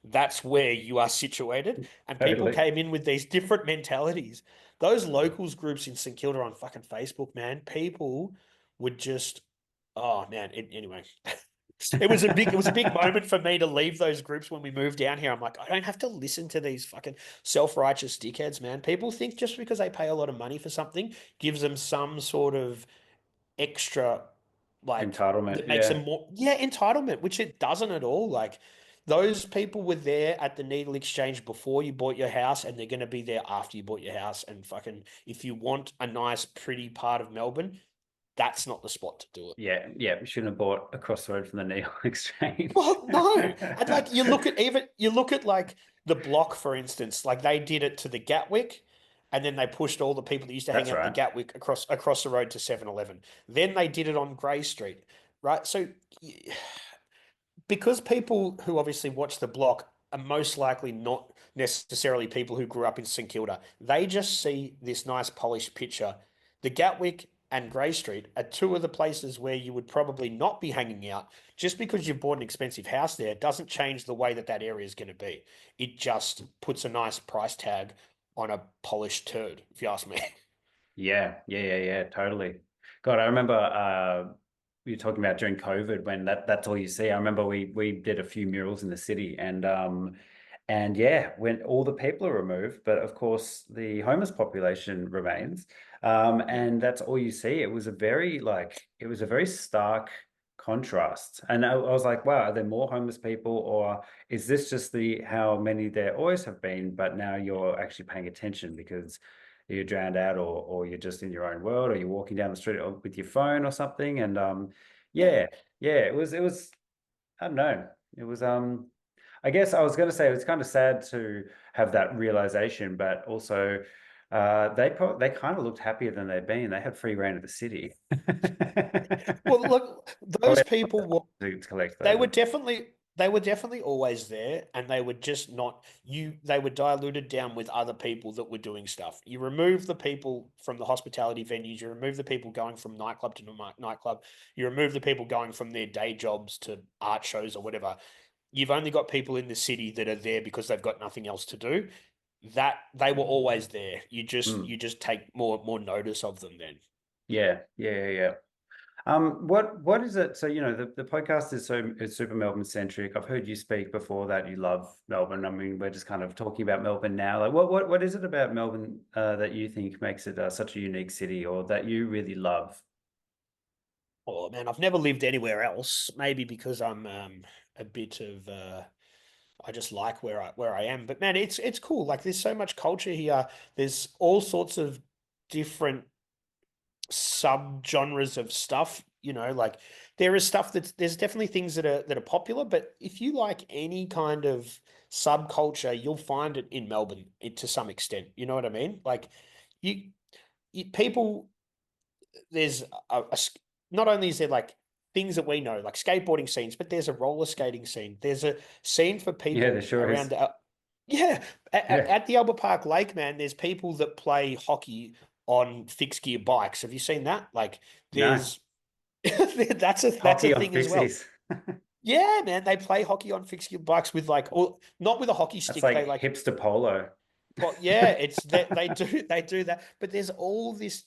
That's where you are situated. And people Totally. came in with these different mentalities. Those locals groups in St Kilda on fucking Facebook, man, people would just, oh man. Anyway, it was a big moment for me to leave those groups when we moved down here. I'm like, I don't have to listen to these fucking self-righteous dickheads, man. People think just because they pay a lot of money for something gives them some sort of extra, like, Entitlement. that makes Yeah. them more, yeah, entitlement, which it doesn't at all. Like, those people were there at the needle exchange before you bought your house, and they're going to be there after you bought your house. And fucking, if you want a nice, pretty part of Melbourne, that's not the spot to do it. Yeah. Yeah. We shouldn't have bought across the road from the Neil Exchange. Well, no. And like you look at like the block, for instance, like they did it to the Gatwick, and then they pushed all the people that used to hang That's out at the right. Gatwick across the road to 7-Eleven. Then they did it on Grey Street, right? So because people who obviously watch the block are most likely not necessarily people who grew up in St Kilda. They just see this nice polished picture. The Gatwick and Grey Street are two of the places where you would probably not be hanging out. Just because you've bought an expensive house there doesn't change the way that that area is going to be. It just puts a nice price tag on a polished turd, if you ask me. Yeah, yeah, yeah, yeah, totally. God, I remember you were talking about during COVID when that's all you see. I remember we did a few murals in the city and yeah, when all the people are removed, but of course the homeless population remains. Yeah. And that's all you see. It was a very stark contrast. And I was like, wow, are there more homeless people or is this just the how many there always have been, but now you're actually paying attention because you're drowned out or you're just in your own world or you're walking down the street with your phone or something and Yeah. yeah, yeah, it was I don't know, it was I guess I was going to say it's kind of sad to have that realization, but also they kind of looked happier than they've been. They had free reign of the city. Well, look, those Probably people were to collect They though, were but definitely they were definitely always there, and they were just not they were diluted down with other people that were doing stuff. You remove the people from the hospitality venues, you remove the people going from nightclub to nightclub, you remove the people going from their day jobs to art shows or whatever. You've only got people in the city that are there because they've got nothing else to do. That they were always there. You just mm, you just take more notice of them then. yeah, yeah, yeah, yeah. What is it? So, the podcast is it's super Melbourne centric. I've heard you speak before that you love Melbourne. I mean, we're just kind of talking about Melbourne now. Like, what is it about Melbourne that you think makes it such a unique city, or that you really love? Oh man, I've never lived anywhere else. Maybe because I'm a bit of I just like where I am. But man, it's cool. Like there's so much culture here. There's all sorts of different subgenres of stuff. Like there is stuff there's definitely things that are popular. But if you like any kind of subculture, you'll find it in Melbourne to some extent. You know what I mean? Like you, people there's not only is there like things that we know, like skateboarding scenes, but there's a roller skating scene. There's a scene for Yeah, there people sure around is. yeah, Yeah, at the Albert Park Lake, man, there's people that play hockey on fixed gear bikes. Have you seen that? Like no, there's that's a hockey on thing as well. fixies. Yeah, man, they play hockey on fixed gear bikes with like, or not with a hockey That's stick. They like like hipster polo. well, yeah, it's that they do that, but there's all this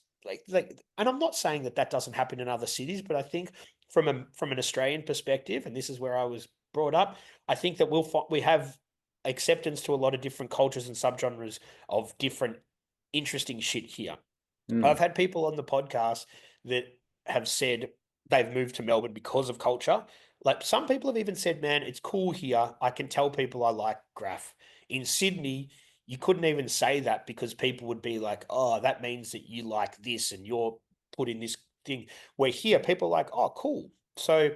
and I'm not saying that that doesn't happen in other cities, but I think from an Australian perspective, and this is where I was brought up, I think that we have acceptance to a lot of different cultures and subgenres of different interesting shit here. I've Mm, had people on the podcast that have said they've moved to Melbourne because of culture. Like some people have even said, man, it's cool here. I can tell people I like graph. In Sydney, you couldn't even say that because people would be like, oh, that means that you like this and you're put in this thing. Where here, people are like, oh, cool. So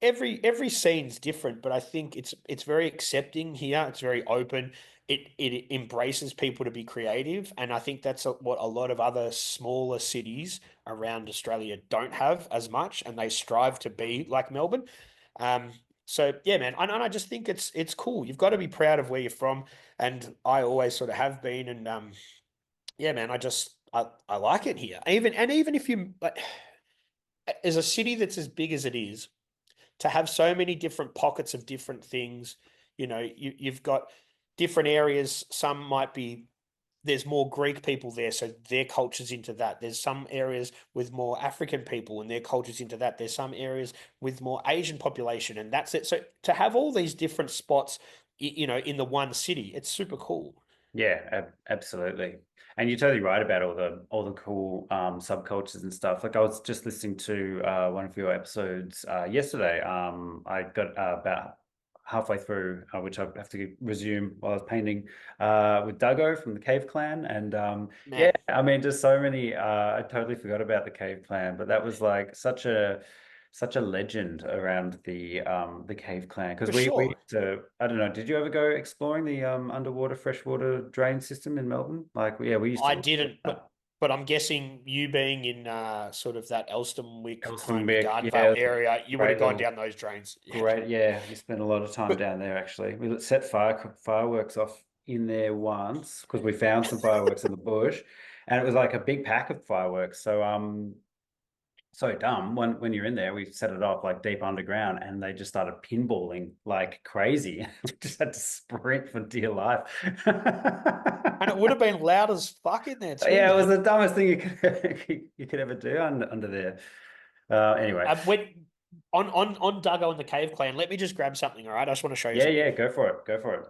every scene's different, but I think it's very accepting here. It's very open. It embraces people to be creative, and I think that's what a lot of other smaller cities around Australia don't have as much, and they strive to be like Melbourne. Um, so yeah, man, and I just think it's cool. You've got to be proud of where you're from, and I always sort of have been, and yeah, man, I like it here. Even if you like, as a city that's as big as it is, to have so many different pockets of different things. You've got different areas. Some might be there's more Greek people there, so their culture's into that. There's some areas with more African people and their culture's into that. There's some areas with more Asian population, and that's it. So to have all these different spots, in the one city, it's super cool. Yeah, absolutely. And you're totally right about all the cool subcultures and stuff. Like I was just listening to one of your episodes yesterday. I got about halfway through, which I have to resume while I was painting with Duggo from the Cave Clan. And yeah, Man, I mean, just so many. I totally forgot about the Cave Clan, but that was like such a legend around the Cave Clan because for we sure. used to, I don't know, did you ever go exploring the underwater freshwater drain system in Melbourne? Like yeah, we used to I love didn't, that. but I'm guessing you being in sort of that Elstonwick kind of Elsternwick, Garden yeah, Vale area, you would have great gone little down those drains. Yeah. great, yeah. We spent a lot of time But down there actually. We set fireworks off in there once because we found some fireworks in the bush, and it was like a big pack of fireworks. So dumb when you're in there, we set it off like deep underground and they just started pinballing like crazy. We just had to sprint for dear life. and it would have been loud as fuck in there too, Yeah, it was man. the dumbest thing you could you could ever do under there. Anyway, When on Duggo and the Cave Clan, let me just grab something, all right? I just want to show you yeah, something. yeah, go for it. Go for it.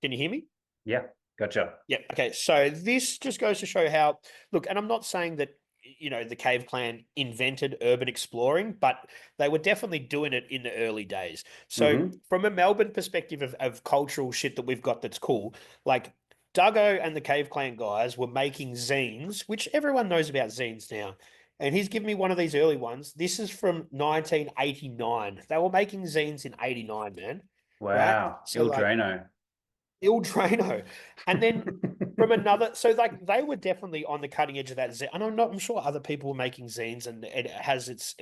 Can you hear me? Yeah, gotcha. Yeah. Okay. So this just goes to show how, look, and I'm not saying that, the Cave Clan invented urban exploring, but they were definitely doing it in the early days. So Mm-hmm. from a Melbourne perspective of cultural shit that we've got that's cool, like Duggo and the Cave Clan guys were making zines, which everyone knows about zines now. And he's given me one of these early ones. This is from 1989. They were making zines in 89, man. Right? Wow, So Il like Drano. Il Drano. And then from another, so like they were definitely on the cutting edge of that zine. And I'm sure other people were making zines and it has its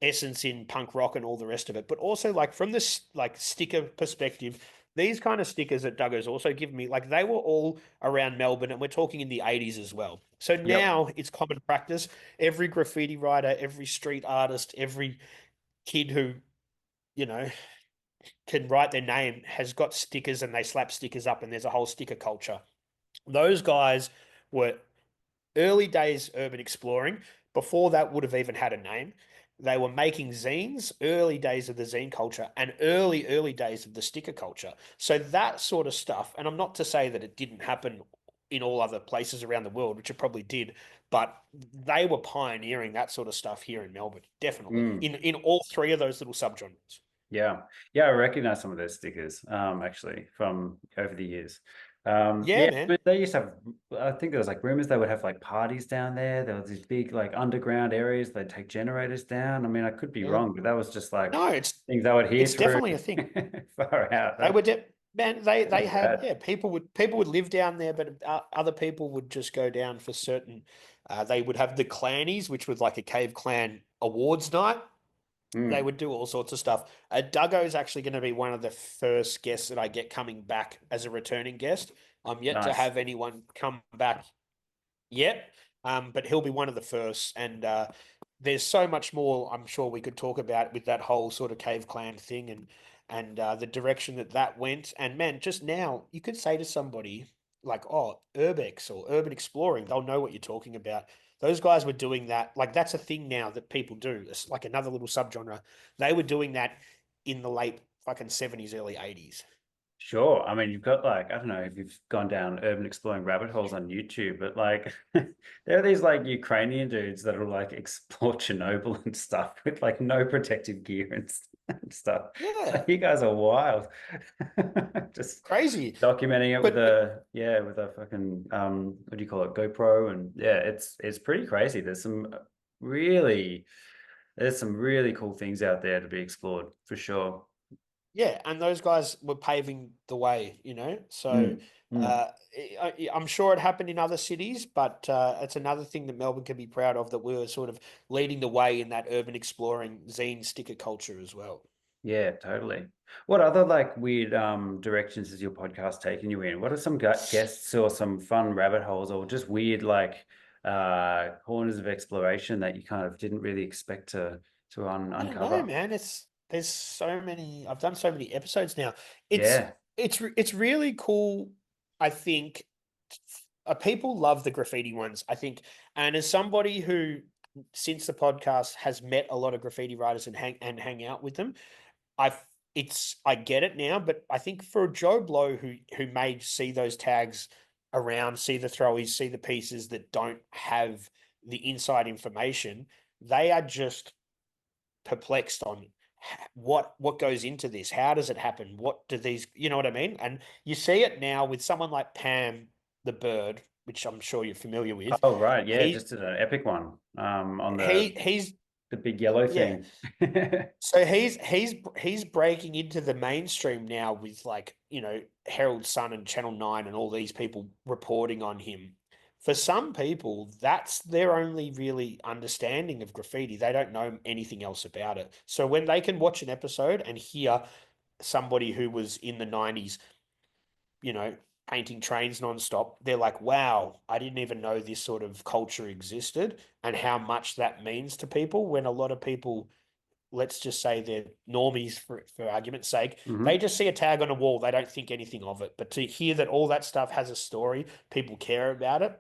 essence in punk rock and all the rest of it. But also like from this like sticker perspective, these kind of stickers that Duggo's also given me, like they were all around Melbourne and we're talking in the 80s as well. So Yep. now it's common practice. Every graffiti writer, every street artist, every kid who, you know, can write their name has got stickers and they slap stickers up and there's a whole sticker culture. Those guys were early days urban exploring. Before that would have even had a name. They were making zines, early days of the zine culture, and early days of the sticker culture. So that sort of stuff, and I'm not to say that it didn't happen in all other places around the world, which it probably did, but they were pioneering that sort of stuff here in Melbourne, definitely, Mm. in all three of those little subgenres. Yeah. Yeah, I recognize some of those stickers, actually, from over the years. Yeah, Yeah, man. but they used to have, I think there was like rumors they would have like parties down there. There was these big like underground areas. They'd take generators down. I mean, I could be Yeah. wrong, but that was just like No, it's things I would hear it's through definitely a thing. far out. They That, were man. They that's had, rad. yeah. People would live down there, but other people would just go down for certain. They would have the clannies, which was like a cave clan awards night. They Mm, would do all sorts of stuff. Duggo is actually going to be one of the first guests that I get coming back as a returning guest. I'm yet to nice. have anyone come back yet, but he'll be one of the first. And there's so much more I'm sure we could talk about with that whole sort of cave clan thing and the direction that that went. And man, just now you could say to somebody like, "Oh, urbex or urban exploring," they'll know what you're talking about. Those guys were doing that. Like that's a thing now that people do. It's like another little subgenre. They were doing that in the late fucking 70s, early 80s. Sure. I mean, you've got like, I don't know if you've gone down urban exploring rabbit holes on YouTube, but like there are these like Ukrainian dudes that will like explore Chernobyl and stuff with like no protective gear and stuff. Yeah, Like, you guys are wild. Just crazy. documenting it with But a yeah, with a fucking what do you call it, GoPro, and yeah, it's pretty crazy. There's some really there's some really cool things out there to be explored for sure. Yeah, and those guys were paving the way, you know. So Mm, mm. I'm sure it happened in other cities, but it's another thing that Melbourne can be proud of, that we were sort of leading the way in that urban exploring zine sticker culture as well. Yeah, totally. What other like weird directions is your podcast taking you in? What are some guests or some fun rabbit holes or just weird like corners of exploration that you kind of didn't really expect to I don't know, uncover? man. There's so many. I've done so many episodes now. It's Yeah. it's really cool. I think people love the graffiti ones. I think, and as somebody who, since the podcast, has met a lot of graffiti writers and hang out with them, I I get it now. But I think for Joe Blow, who may see those tags around, see the throwies, see the pieces that don't have the inside information, they are just perplexed on what goes into this. How does it happen? What do these, you know what I mean? And you see it now with someone like Pam the bird, which I'm sure you're familiar with. Oh, right. Yeah, He just did an epic one on he's the big yellow yeah. thing. So he's breaking into the mainstream now with, like, you know, Herald Sun and Channel 9 and all these people reporting on him. For some people, that's their only really understanding of graffiti. They don't know anything else about it. So when they can watch an episode and hear somebody who was in the 90s, you know, painting trains nonstop, they're like, wow, I didn't even know this sort of culture existed and how much that means to people. When a lot of people, let's just say they're normies for argument's sake, they Hmm. just see a tag on a wall, they don't think anything of it. But to hear that all that stuff has a story, people care about it,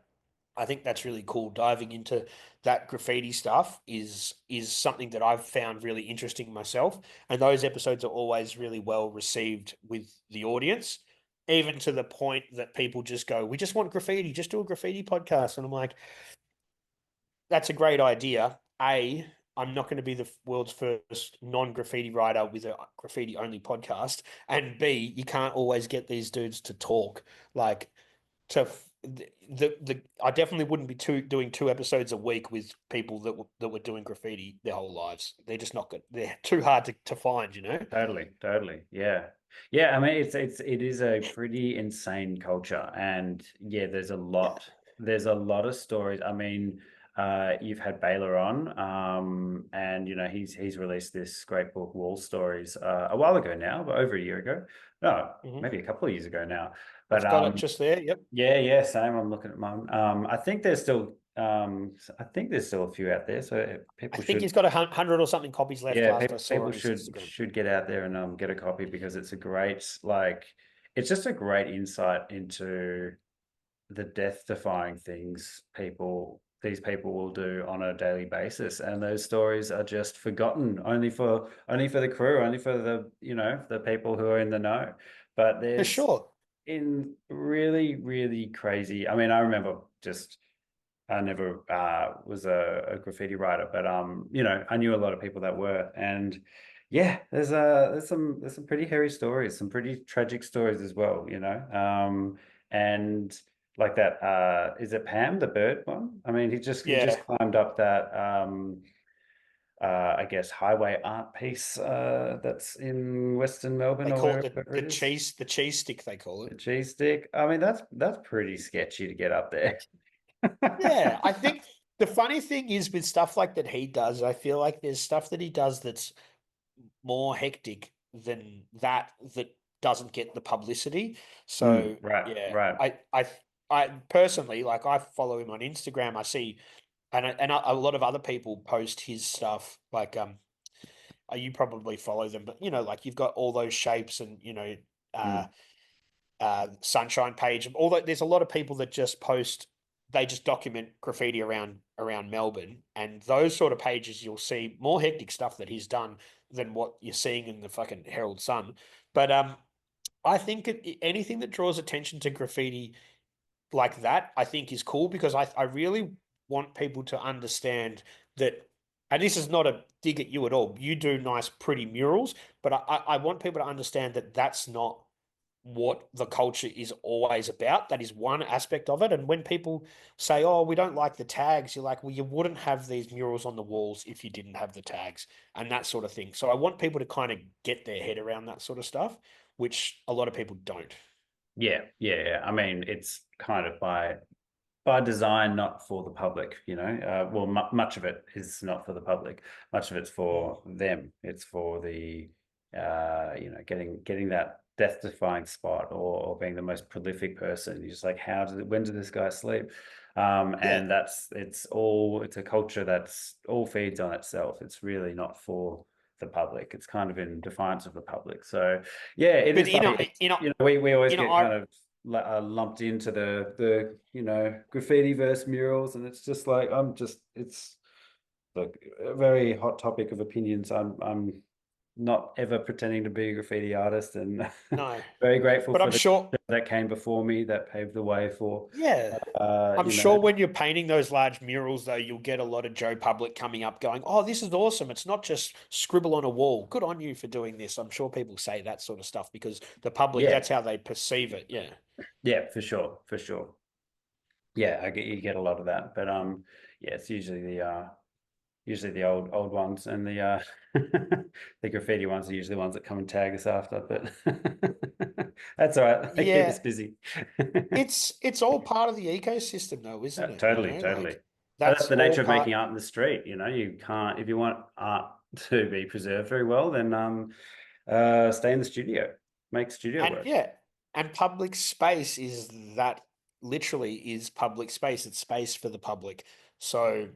I think that's really cool. Diving into that graffiti stuff is something that I've found really interesting myself. And those episodes are always really well received with the audience, even to the point that people just go, we just want graffiti, just do a graffiti podcast. And I'm like, that's a great idea. I'm not going to be the world's first non-graffiti writer with a graffiti only podcast. And B, you can't always get these dudes to talk. Like, to the I definitely wouldn't be doing 2 episodes a week with people that were doing graffiti their whole lives. They're just not good. They're too hard to find, you know? Totally, totally. Yeah. Yeah, I mean it is a pretty insane culture and yeah, Yeah. there's a lot of stories. I mean, you've had Baylor on, and you know, he's released this great book, Wall Stories, a while ago now, but over a year ago. No, Hmm. maybe a couple of years ago now. But I've got it just there. Yep. yeah, yeah, same. I'm looking at mine. I think there's still a few out there, so I people think should he's got 100 or something copies left yeah, last I saw people on his Instagram. should get out there and get a copy because it's a great like it's just a great insight into the death-defying things these people will do on a daily basis, and those stories are just forgotten only for the crew, only for the you know the people who are in the know. But For there's sure. in really crazy. I mean, I remember just I never was a graffiti writer, but you know, I knew a lot of people that were, and yeah, there's some pretty hairy stories, some pretty tragic stories as well, you know. And like that, is it Pam the bird one? I mean, he just Yeah. climbed up that I guess highway art piece that's in Western Melbourne They or call it wherever it is. the cheese stick, they call The it. cheese stick. I mean, that's pretty sketchy to get up there. Yeah. I think the funny thing is with stuff like that he does, I feel like there's stuff that he does that's more hectic than that doesn't get the publicity. Mm, So right, yeah, right. I personally, like, I follow him on Instagram. I see, and a lot of other people post his stuff. Like, you probably follow them, but you know, like, you've got all those shapes and, you know, uh Mm, sunshine page. Although there's a lot of people that just post, they just document graffiti around Melbourne, and those sort of pages you'll see more hectic stuff that he's done than what you're seeing in the fucking Herald Sun. But I think anything that draws attention to graffiti like that, I think is cool, because I really want people to understand that. And this is not a dig at you at all. You do nice, pretty murals, but I want people to understand that that's not what the culture is always about. That is one aspect of it. And when people say, "Oh, we don't like the tags," you're like, "Well, you wouldn't have these murals on the walls if you didn't have the tags," and that sort of thing. So I want people to kind of get their head around that sort of stuff, which a lot of people don't. Yeah, yeah, yeah. I mean, it's kind of by design, not for the public, you know. Well, much of it is not for the public. Much of it's Mm. for them. It's for the, you know, getting that death-defying spot, or being the most prolific person. You're just like, when did this guy sleep? Yeah. And it's a culture that's all feeds on itself. It's really not for the public. It's kind of in defiance of the public. So yeah, it But is in funny. a in a You know, we always in a get kind of lumped into the you know, graffiti versus murals, and it's just like it's like a very hot topic of opinions. I'm not ever pretending to be a graffiti artist, and no, very grateful but for I'm the sure. that came before me, that paved the way for Yeah. I'm you know. sure when you're painting those large murals, though, you'll get a lot of Joe Public coming up going, "Oh, this is awesome. It's not just scribble on a wall. Good on you for doing this." I'm sure people say that sort of stuff because the public, Yeah, that's how they perceive it. Yeah. yeah, for sure. Yeah, you get a lot of that, but yeah, it's usually the old ones, and the the graffiti ones are usually the ones that come and tag us after, but that's all right. They keep us Yeah. busy. It's all part of the ecosystem though, isn't it? You Totally, know, totally. like But that's that's the all nature of making part. art in the street. You know, you can't, if you want art to be preserved very well, then stay in the studio, make studio And work. yeah, and public space is that literally is public space. It's space for the public. So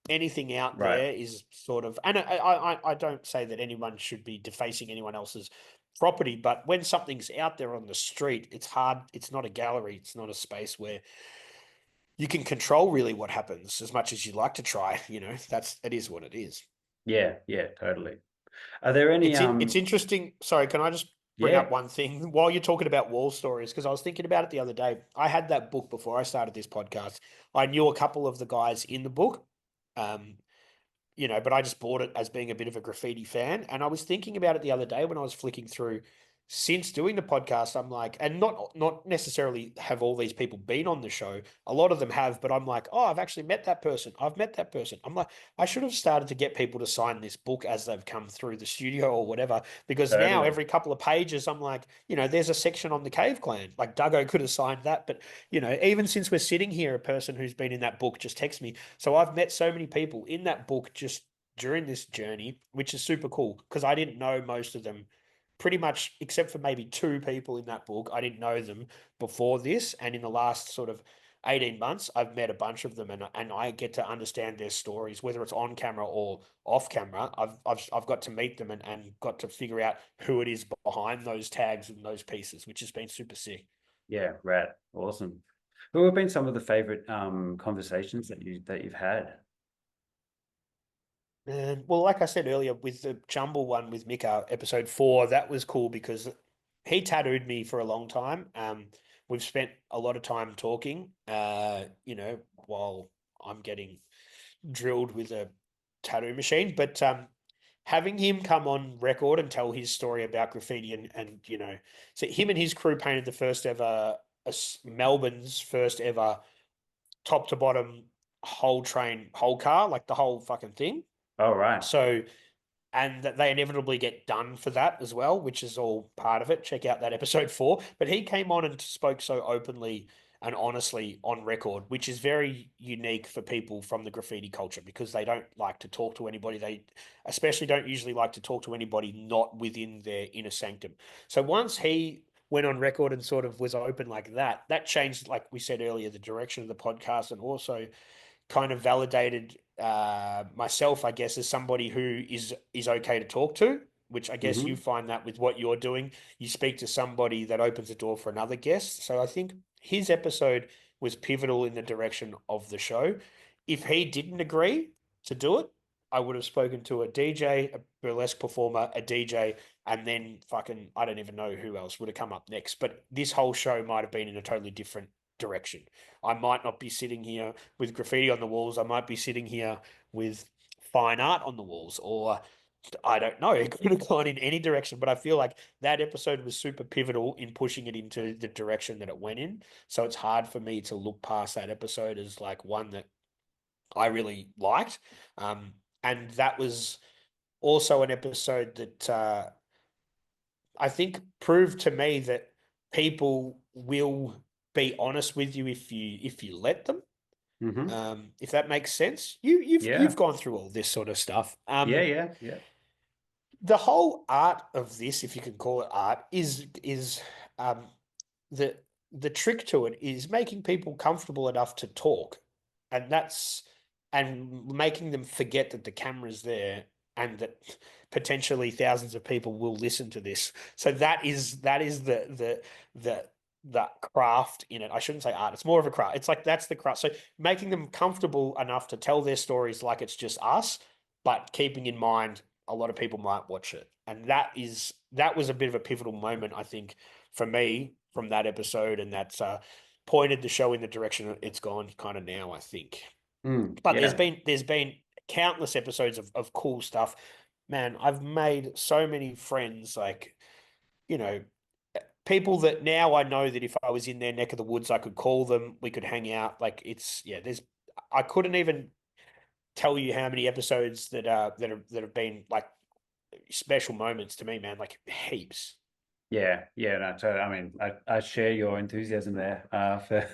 anything out Right. there is sort of, and I don't say that anyone should be defacing anyone else's property, but when something's out there on the street, it's hard. It's not a gallery. It's not a space where you can control really what happens as much as you like to try. You know, it is what it is. Yeah, yeah, totally. Are there any It's interesting. Sorry, can I just bring yeah. up one thing while you're talking about wall stories? Because I was thinking about it the other day. I had that book before I started this podcast. I knew a couple of the guys in the book. Um, but I just bought it as being a bit of a graffiti fan. And I was thinking about it the other day when I was flicking through. Since doing the podcast, I'm like, and not necessarily have all these people been on the show. A lot of them have, but I'm like, oh, I've actually met that person. I've met that person. I'm like, I should have started to get people to sign this book as they've come through the studio or whatever. Because now Totally. every couple of pages, I'm like, there's a section on the Cave Clan. Like Duggo could have signed that, but even since we're sitting here, a person who's been in that book just texts me. So I've met so many people in that book just during this journey, which is super cool because I didn't know most of them pretty much, except for maybe two people in that book. I didn't know them before this. And in the last sort of 18 months, I've met a bunch of them and I get to understand their stories, whether it's on camera or off camera. I've got to meet them and got to figure out who it is behind those tags and those pieces, which has been super sick. Yeah, rad. Awesome. Who have been some of the favorite conversations that you've had? And well, like I said earlier, with the Jumble one with Mika, episode 4, that was cool because he tattooed me for a long time. We've spent a lot of time talking, while I'm getting drilled with a tattoo machine. But having him come on record and tell his story about graffiti and so him and his crew painted the first ever, Melbourne's first ever top to bottom whole train, whole car, like the whole fucking thing. Oh, right. So, and that they inevitably get done for that as well, which is all part of it. Check out that episode 4. But he came on and spoke so openly and honestly on record, which is very unique for people from the graffiti culture because they don't like to talk to anybody. They especially don't usually like to talk to anybody not within their inner sanctum. So once he went on record and sort of was open like that, that changed, like we said earlier, the direction of the podcast and also kind of validated myself, I guess, as somebody who is okay to talk to. Which I guess you Hmm. find that with what you're doing, you speak to somebody that opens the door for another guest. So I think his episode was pivotal in the direction of the show. If he didn't agree to do it, I would have spoken to a DJ, a burlesque performer, a DJ, and then fucking I don't even know who else would have come up next. But this whole show might have been in a totally different direction. I might not be sitting here with graffiti on the walls. I might be sitting here with fine art on the walls or I don't know. It could have gone in any direction, but I feel like that episode was super pivotal in pushing it into the direction that it went in. So it's hard for me to look past that episode as like one that I really liked. And that was also an episode that I think proved to me that people will be honest with you if you let them. Hmm. If that makes sense. You've Yeah. gone through all this sort of stuff. Yeah. Yeah. Yeah. The whole art of this, if you can call it art, is um, the the trick to it is making people comfortable enough to talk, and that's and making them forget that the camera's there and that potentially thousands of people will listen to this. So that is the the craft in it. I shouldn't say art. It's more of a craft. It's like that's the craft. So making them comfortable enough to tell their stories like it's just us, but keeping in mind a lot of people might watch it. And that was a bit of a pivotal moment, I think, for me from that episode, and that's pointed the show in the direction it's gone kind of now, I think. Mm, But yeah. there's been countless episodes of cool stuff. Man, I've made so many friends, like, you know, people that now I know that if I was in their neck of the woods, I could call them, we could hang out. Like it's yeah, there's I couldn't even tell you how many episodes that have been like special moments to me, man. Like heaps. Yeah, yeah, no, totally. I mean, I share your enthusiasm there. For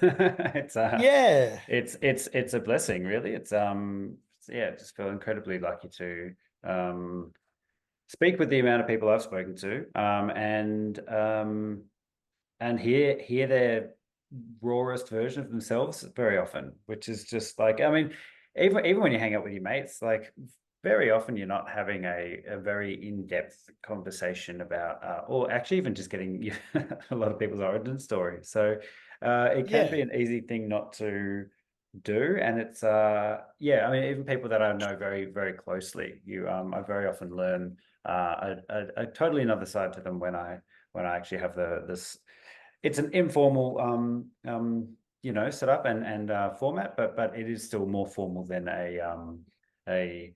it's Yeah, it's a blessing, really. Yeah, I just feel incredibly lucky to speak with the amount of people I've spoken to, and hear their rawest version of themselves very often, which is just like, I mean, even when you hang out with your mates, like very often you're not having a very in-depth conversation about, or actually even just getting a lot of people's origin story. So it can be yeah, an easy thing not to do, and it's yeah, I mean, even people that I know very very closely, I very often learn a totally another side to them when I actually have the this it's an informal setup and format, but it is still more formal than a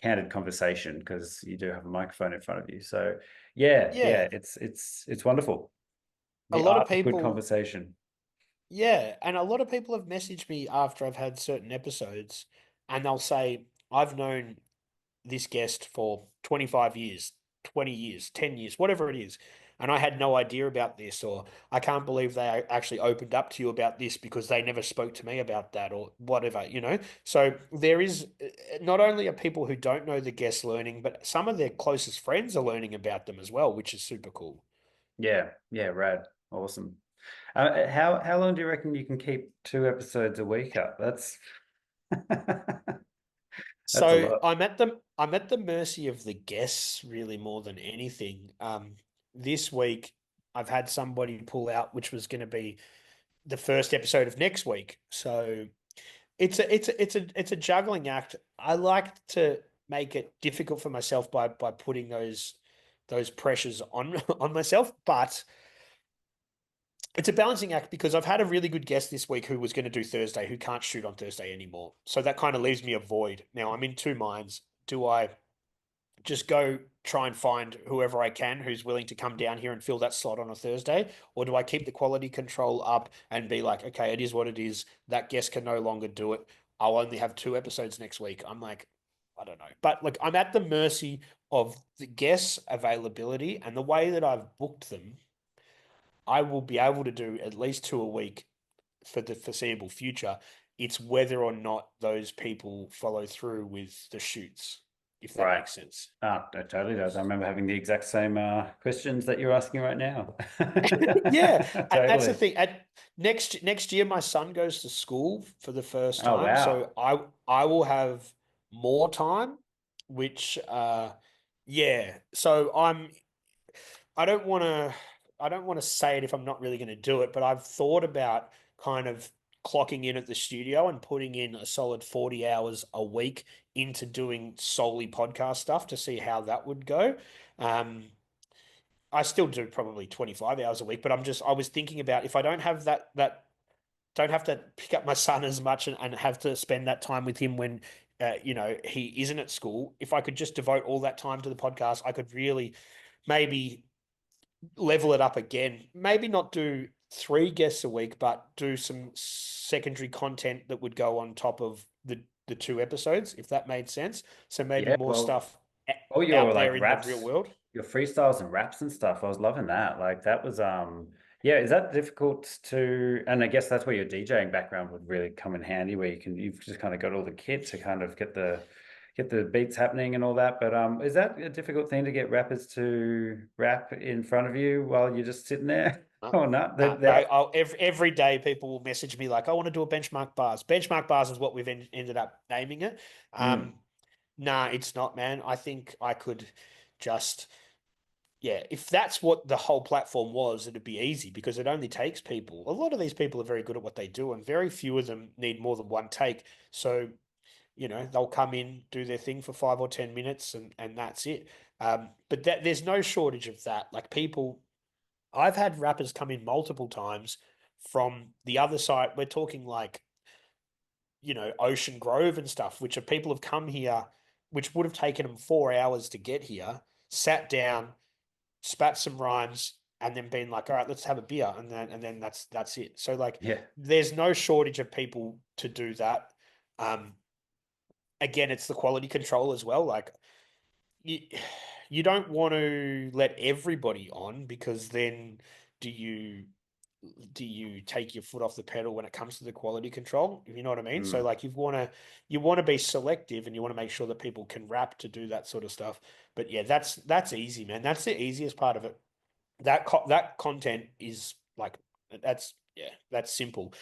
candid conversation because you do have a microphone in front of you. So yeah, yeah, yeah. it's wonderful. A The lot of art of good people, conversation. yeah, and a lot of people have messaged me after I've had certain episodes, and they'll say, "I've known this guest for 25 years, 20 years, 10 years, whatever it is. And I had no idea about this, or I can't believe they actually opened up to you about this because they never spoke to me about that, or whatever, you know? So there is not only are people who don't know the guests learning, but some of their closest friends are learning about them as well, which is super cool. Yeah, yeah, rad, awesome. How long do you reckon you can keep 2 episodes a week up? That's a So lot. I'm at the mercy of the guests really more than anything. This week I've had somebody pull out, which was going to be the first episode of next week. So it's a juggling act. I like to make it difficult for myself by putting those pressures on on myself, but it's a balancing act because I've had a really good guest this week who was going to do Thursday, who can't shoot on Thursday anymore. So that kind of leaves me a void. Now I'm in two minds. Do I just go try and find whoever I can who's willing to come down here and fill that slot on a Thursday? Or do I keep the quality control up and be like, okay, it is what it is. That guest can no longer do it. I'll only have 2 episodes next week. I'm like, I don't know. But look, I'm at the mercy of the guests' availability and the way that I've booked them. I will be able to do at least two a week for the foreseeable future. It's whether or not those people follow through with the shoots, if that Right. makes sense. Ah, it totally does. I remember having the exact same questions that you're asking right now. Yeah, and that's the Totally. thing. At next year, my son goes to school for the first Oh, time, wow. so I will have more time, which yeah. So I don't want to say it if I'm not really going to do it, but I've thought about kind of clocking in at the studio and putting in a solid 40 hours a week into doing solely podcast stuff to see how that would go. Um, I still do probably 25 hours a week, but I was thinking about if I don't have don't have to pick up my son as much and have to spend that time with him when he isn't at school, if I could just devote all that time to the podcast, I could really maybe level it up again. Maybe not do 3 guests a week, but do some secondary content that would go on top of the 2 episodes, if that made sense. So maybe Yeah, more well, stuff all your out like there in the real raps, world. your freestyles and raps and stuff. I was loving that. Like that was yeah, is that difficult to, and I guess that's where your DJing background would really come in handy, where you've just kind of got all the kit to kind of get the beats happening and all that. But is that a difficult thing to get rappers to rap in front of you while you're just sitting there? No, Or not? no, every day people will message me like, I want to do a benchmark bars. Benchmark bars is what we've ended up naming it. Mm, Nah, it's not, man. I think I could just, yeah, if that's what the whole platform was, it'd be easy because it only takes people. A lot of these people are very good at what they do, and very few of them need more than one take. So, they'll come in, do their thing for 5 or 10 minutes, and that's it. But there's no shortage of that. Like people, I've had rappers come in multiple times from the other side. We're talking like, Ocean Grove and stuff, which are people have come here, which would have taken them 4 hours to get here, sat down, spat some rhymes, and then been like, all right, let's have a beer. And then that's it. So like yeah. there's no shortage of people to do that. Um, Again, it's the quality control as well. Like you you don't want to let everybody on because then do you do you take your foot off the pedal when it comes to the quality control? If you know what I mean? So Mm. like you want to be selective and you want to make sure that people can rap to do that sort of stuff. But yeah, that's easy, man. That's the easiest part of it. That content is like that's yeah, that's simple.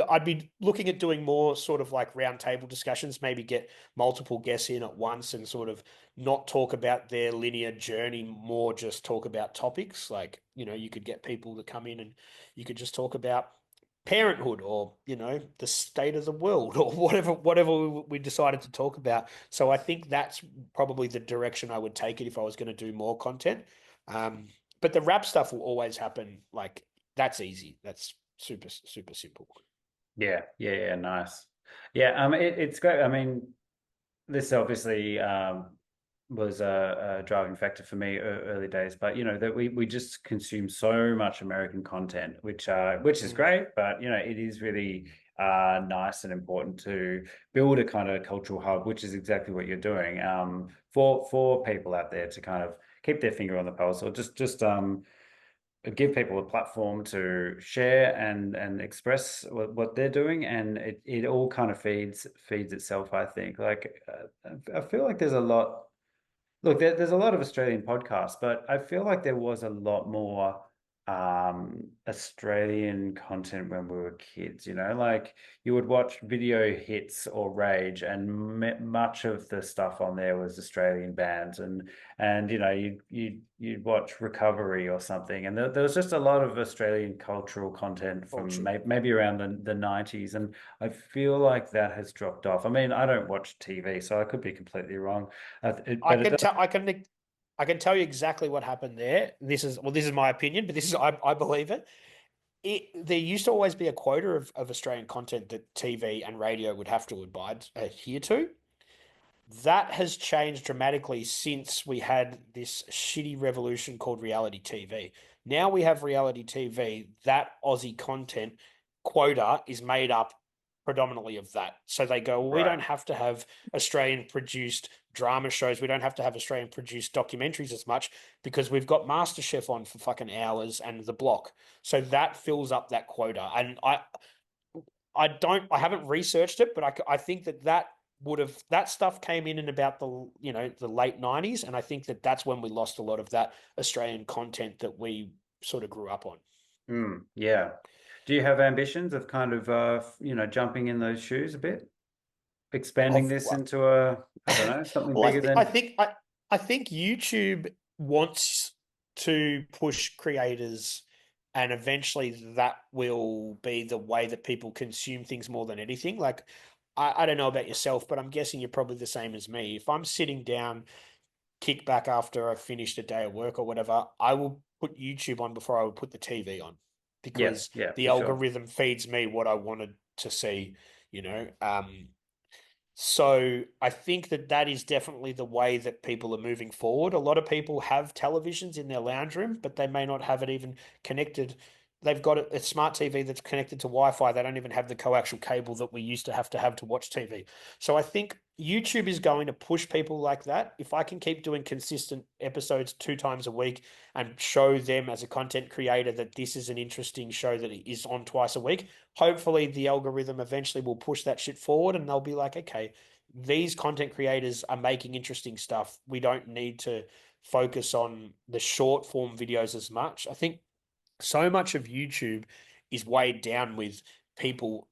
I'd be looking at doing more sort of like round table discussions, maybe get multiple guests in at once and sort of not talk about their linear journey, more just talk about topics. Like, you could get people to come in and you could just talk about parenthood or, the state of the world or whatever we decided to talk about. So I think that's probably the direction I would take it if I was going to do more content. Um, but the rap stuff will always happen. Like that's easy. That's super, super simple. Yeah, yeah, yeah, nice. Yeah, it's great. I mean, this obviously was a driving factor for me early days, but that we just consume so much American content, which is Mm, great, but it is really nice and important to build a kind of cultural hub, which is exactly what you're doing, for people out there to kind of keep their finger on the pulse, or just give people a platform to share and express what they're doing, and it all kind of feeds itself, I think. Like I feel like there's a lot. Look, there's a lot of Australian podcasts, but I feel like there was a lot more Australian content when we were kids. Like you would watch Video Hits or Rage, and much of the stuff on there was Australian bands, and you'd watch Recovery or something, and there was just a lot of Australian cultural content from culture. maybe around the 90s, and I feel like that has dropped off. I mean, I don't watch TV, so I could be completely wrong. I But it can does. tell. I can tell you exactly what happened there. This is my opinion, but I believe it. There used to always be a quota of Australian content that TV and radio would have to adhere to. That has changed dramatically since we had this shitty revolution called reality TV. Now we have reality TV. That Aussie content quota is made up predominantly of that. So they go, well, we Right. don't have to have Australian produced drama shows. We don't have to have Australian produced documentaries as much because we've got MasterChef on for fucking hours and The Block. So that fills up that quota. And I haven't researched it, but I think that stuff came in about the late 90s, and I think that's when we lost a lot of that Australian content that we sort of grew up on. Yeah. Do you have ambitions of kind of jumping in those shoes a bit, expanding Of this into a, I don't know, something well, bigger than. I think YouTube wants to push creators, and eventually that will be the way that people consume things more than anything. Like, I don't know about yourself, but I'm guessing you're probably the same as me. If I'm sitting down, kick back after I've finished a day of work or whatever, I will put YouTube on before I would put the TV on Yeah, because yeah, the for sure. algorithm feeds me what I wanted to see, you know. So I think that that is definitely the way that people are moving forward. A lot of people have televisions in their lounge room, but they may not have it even connected. They've got a smart TV that's connected to Wi-Fi. They don't even have the coaxial cable that we used to have to watch TV. So I think YouTube is going to push people like that. If I can keep doing consistent episodes 2 times a week and show them as a content creator that this is an interesting show that is on twice a week, hopefully the algorithm eventually will push that shit forward and they'll be like, okay, these content creators are making interesting stuff. We don't need to focus on the short form videos as much. I think so much of YouTube is weighed down with people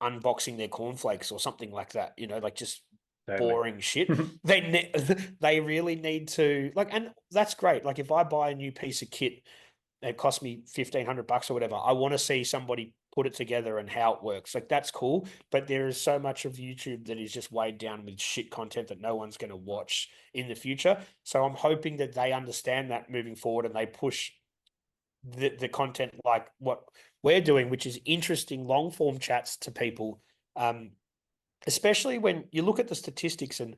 unboxing their cornflakes or something like that, like just Totally. boring shit. They really need to like, and that's great. Like if I buy a new piece of kit, it cost me $1,500 or whatever. I want to see somebody put it together and how it works. Like that's cool, but there is so much of YouTube that is just weighed down with shit content that no one's going to watch in the future. So I'm hoping that they understand that moving forward and they push the content like what we're doing, which is interesting long form chats to people. Um, Especially when you look at the statistics, and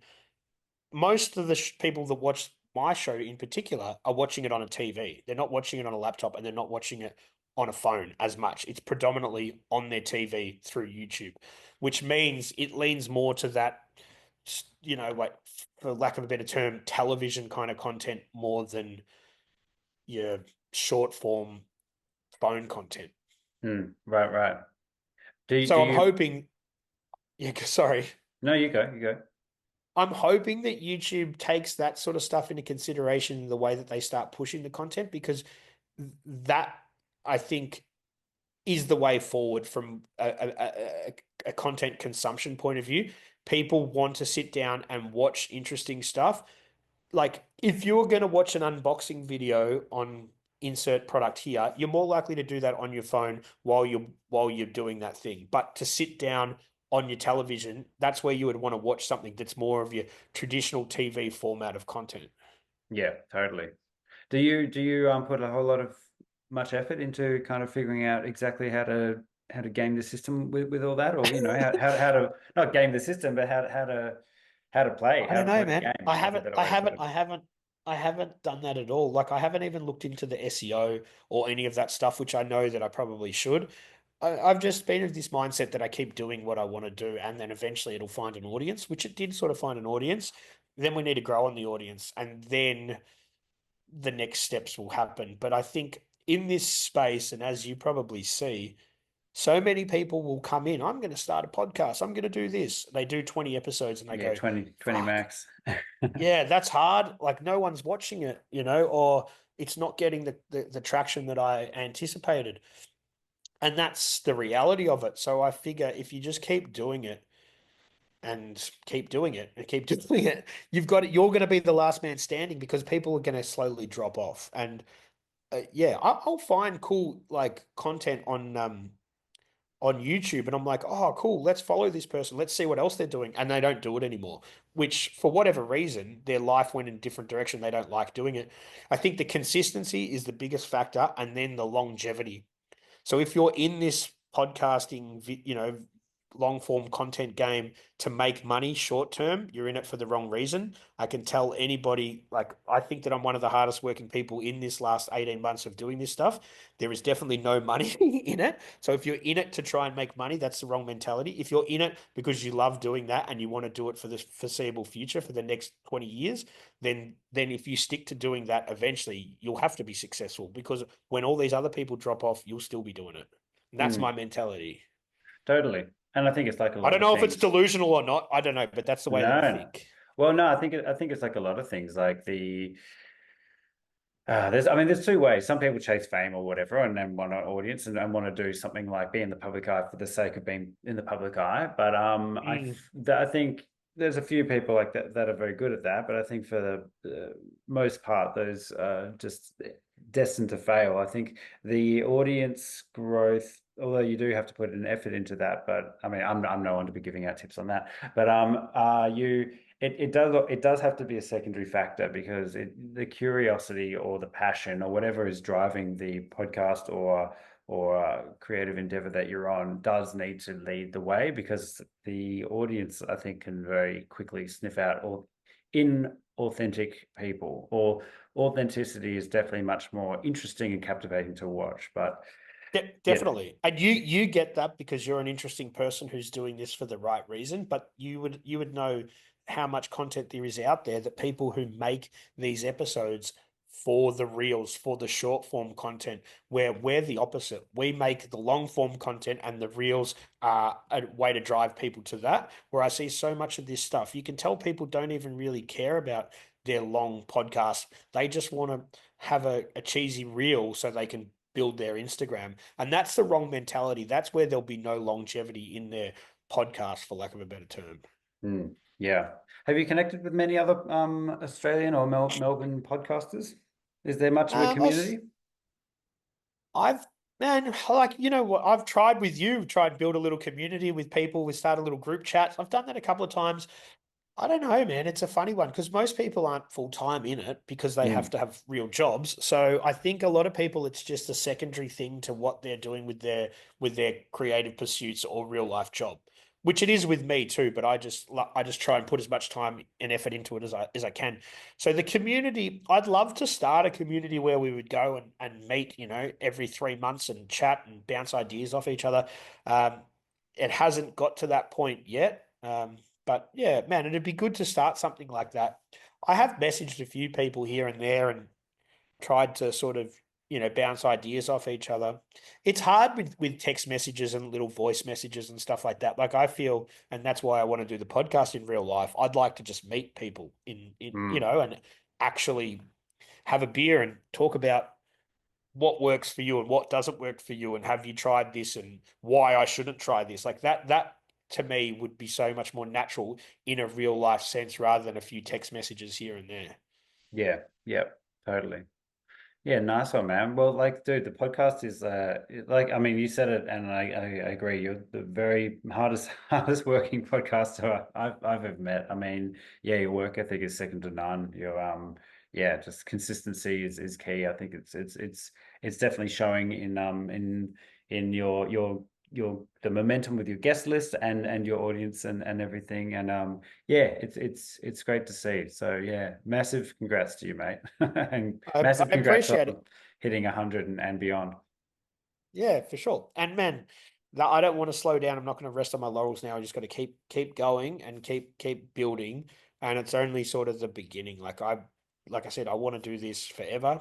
most of the people that watch my show in particular are watching it on a TV. They're not watching it on a laptop and they're not watching it on a phone as much. It's predominantly on their TV through YouTube, which means it leans more to that, like for lack of a better term, television kind of content more than your short form phone content. Right, right. Do So I'm you? hoping, yeah, sorry. No, you go. You go. I'm hoping that YouTube takes that sort of stuff into consideration in the way that they start pushing the content because that I think is the way forward from a content consumption point of view. People want to sit down and watch interesting stuff. Like if you're going to watch an unboxing video on insert product here, you're more likely to do that on your phone while you're doing that thing. But to sit down on your television, that's where you would want to watch something that's more of your traditional TV format of content. Yeah, totally. Do you put a whole lot of much effort into kind of figuring out exactly how to game the system with all that, or how to not game the system, but how to play I don't know, the man. game is a better way to put it. I haven't done that at all. Like I haven't even looked into the SEO or any of that stuff, which I know that I probably should. I've just been of this mindset that I keep doing what I want to do, and then eventually it'll find an audience, which it did sort of find an audience. Then we need to grow on the audience, and then the next steps will happen. But I think in this space, and as you probably see, so many people will come in. I'm going to start a podcast. I'm going to do this. They do 20 episodes and they Yeah, go, 20 fuck, max. yeah, that's hard. Like no one's watching it, or it's not getting the traction that I anticipated. And that's the reality of it. So I figure if you just keep doing it and keep doing it and keep doing it, you're going to be the last man standing because people are going to slowly drop off. And yeah, I'll find cool like content on YouTube and I'm like, oh, cool, let's follow this person. Let's see what else they're doing. And they don't do it anymore, which for whatever reason, their life went in a different direction. They don't like doing it. I think the consistency is the biggest factor and then the longevity. So if you're in this podcasting, long form content game to make money short term, you're in it for the wrong reason. I can tell anybody, like, I think that I'm one of the hardest working people in this last 18 months of doing this stuff. There is definitely no money in it. So if you're in it to try and make money, that's the wrong mentality. If you're in it because you love doing that and you want to do it for the foreseeable future for the next 20 years, then if you stick to doing that, eventually you'll have to be successful because when all these other people drop off, you'll still be doing it. And that's Mm, my mentality. totally. And I think it's like a I lot don't of know if it's things. delusional or not. I don't know, but that's the way that I No. think. Well, no, I think it's like a lot of things. Like there's two ways. Some people chase fame or whatever, and then want an audience and want to do something like be in the public eye for the sake of being in the public eye. But Mm, I think there's a few people like that are very good at that. But I think for the most part, those are just destined to fail. I think the audience growth, although you do have to put an effort into that, but I mean, I'm no one to be giving out tips on that. But you. It does have to be a secondary factor because the curiosity or the passion or whatever is driving the podcast or creative endeavor that you're on does need to lead the way, because the audience, I think, can very quickly sniff out or inauthentic people, or authenticity is definitely much more interesting and captivating to watch. But yeah, Definitely. And you get that because you're an interesting person who's doing this for the right reason, but you would know how much content there is out there that people who make these episodes for the reels, for the short form content, where we're the opposite. We make the long form content and the reels are a way to drive people to that. Where I see so much of this stuff, you can tell people don't even really care about their long podcast. They just want to have a cheesy reel so they can build their Instagram. And that's the wrong mentality. That's where there'll be no longevity in their podcast, for lack of a better term. yeah. Have you connected with many other Australian or Melbourne podcasters? Is there much of a I've community? I've man, like you know what, I've tried with you, tried to build a little community with people. We start a little group chats. I've done that a couple of times. I don't know, man. It's a funny one because most people aren't full time in it because they have Mm, to have real jobs. So I think a lot of people, it's just a secondary thing to what they're doing with their creative pursuits or real life job, which it is with me too. But I just try and put as much time and effort into it as I can. So the community, I'd love to start a community where we would go and meet, every 3 months and chat and bounce ideas off each other. Um, it hasn't got to that point yet. But yeah, man, it'd be good to start something like that. I have messaged a few people here and there and tried to sort of, bounce ideas off each other. It's hard with text messages and little voice messages and stuff like that. Like I feel, and that's why I want to do the podcast in real life. I'd like to just meet people mm. and actually have a beer and talk about what works for you and what doesn't work for you, and have you tried this and why I shouldn't try this. Like that to me would be so much more natural in a real life sense rather than a few text messages here and there. Yeah, yeah, totally. Yeah, nice one, man. Well, like, dude, the podcast is like, I mean, you said it, and I agree. You're the very hardest hardest working podcaster I've ever met. I mean, yeah, your work ethic is second to none. Your yeah, just consistency is key. I think it's definitely showing in your the momentum with your guest list and your audience and everything. And yeah, it's great to see. So yeah, massive congrats to you, mate. And I massive congrats appreciate on it. hitting 100 and beyond. Yeah, for sure. And man, I don't want to slow down. I'm not going to rest on my laurels now. I just got to keep going and keep building. And it's only sort of the beginning. Like I said, I want to do this forever.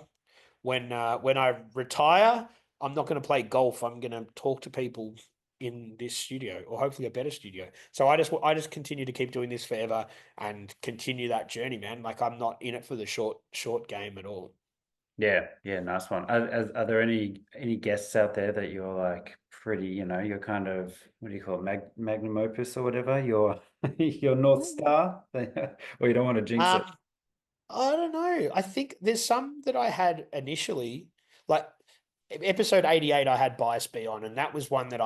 When I retire, I'm not going to play golf. I'm going to talk to people in this studio, or hopefully a better studio. So I just continue to keep doing this forever and continue that journey, man. Like I'm not in it for the short game at all. Yeah, yeah, nice one. Are there any guests out there that you're like pretty, you're kind of, what do you call it, magnum opus or whatever, your your North Star, or you don't want to jinx Um, it? I don't know. I think there's some that I had initially, like episode 88, I had Bias B on, and that was one that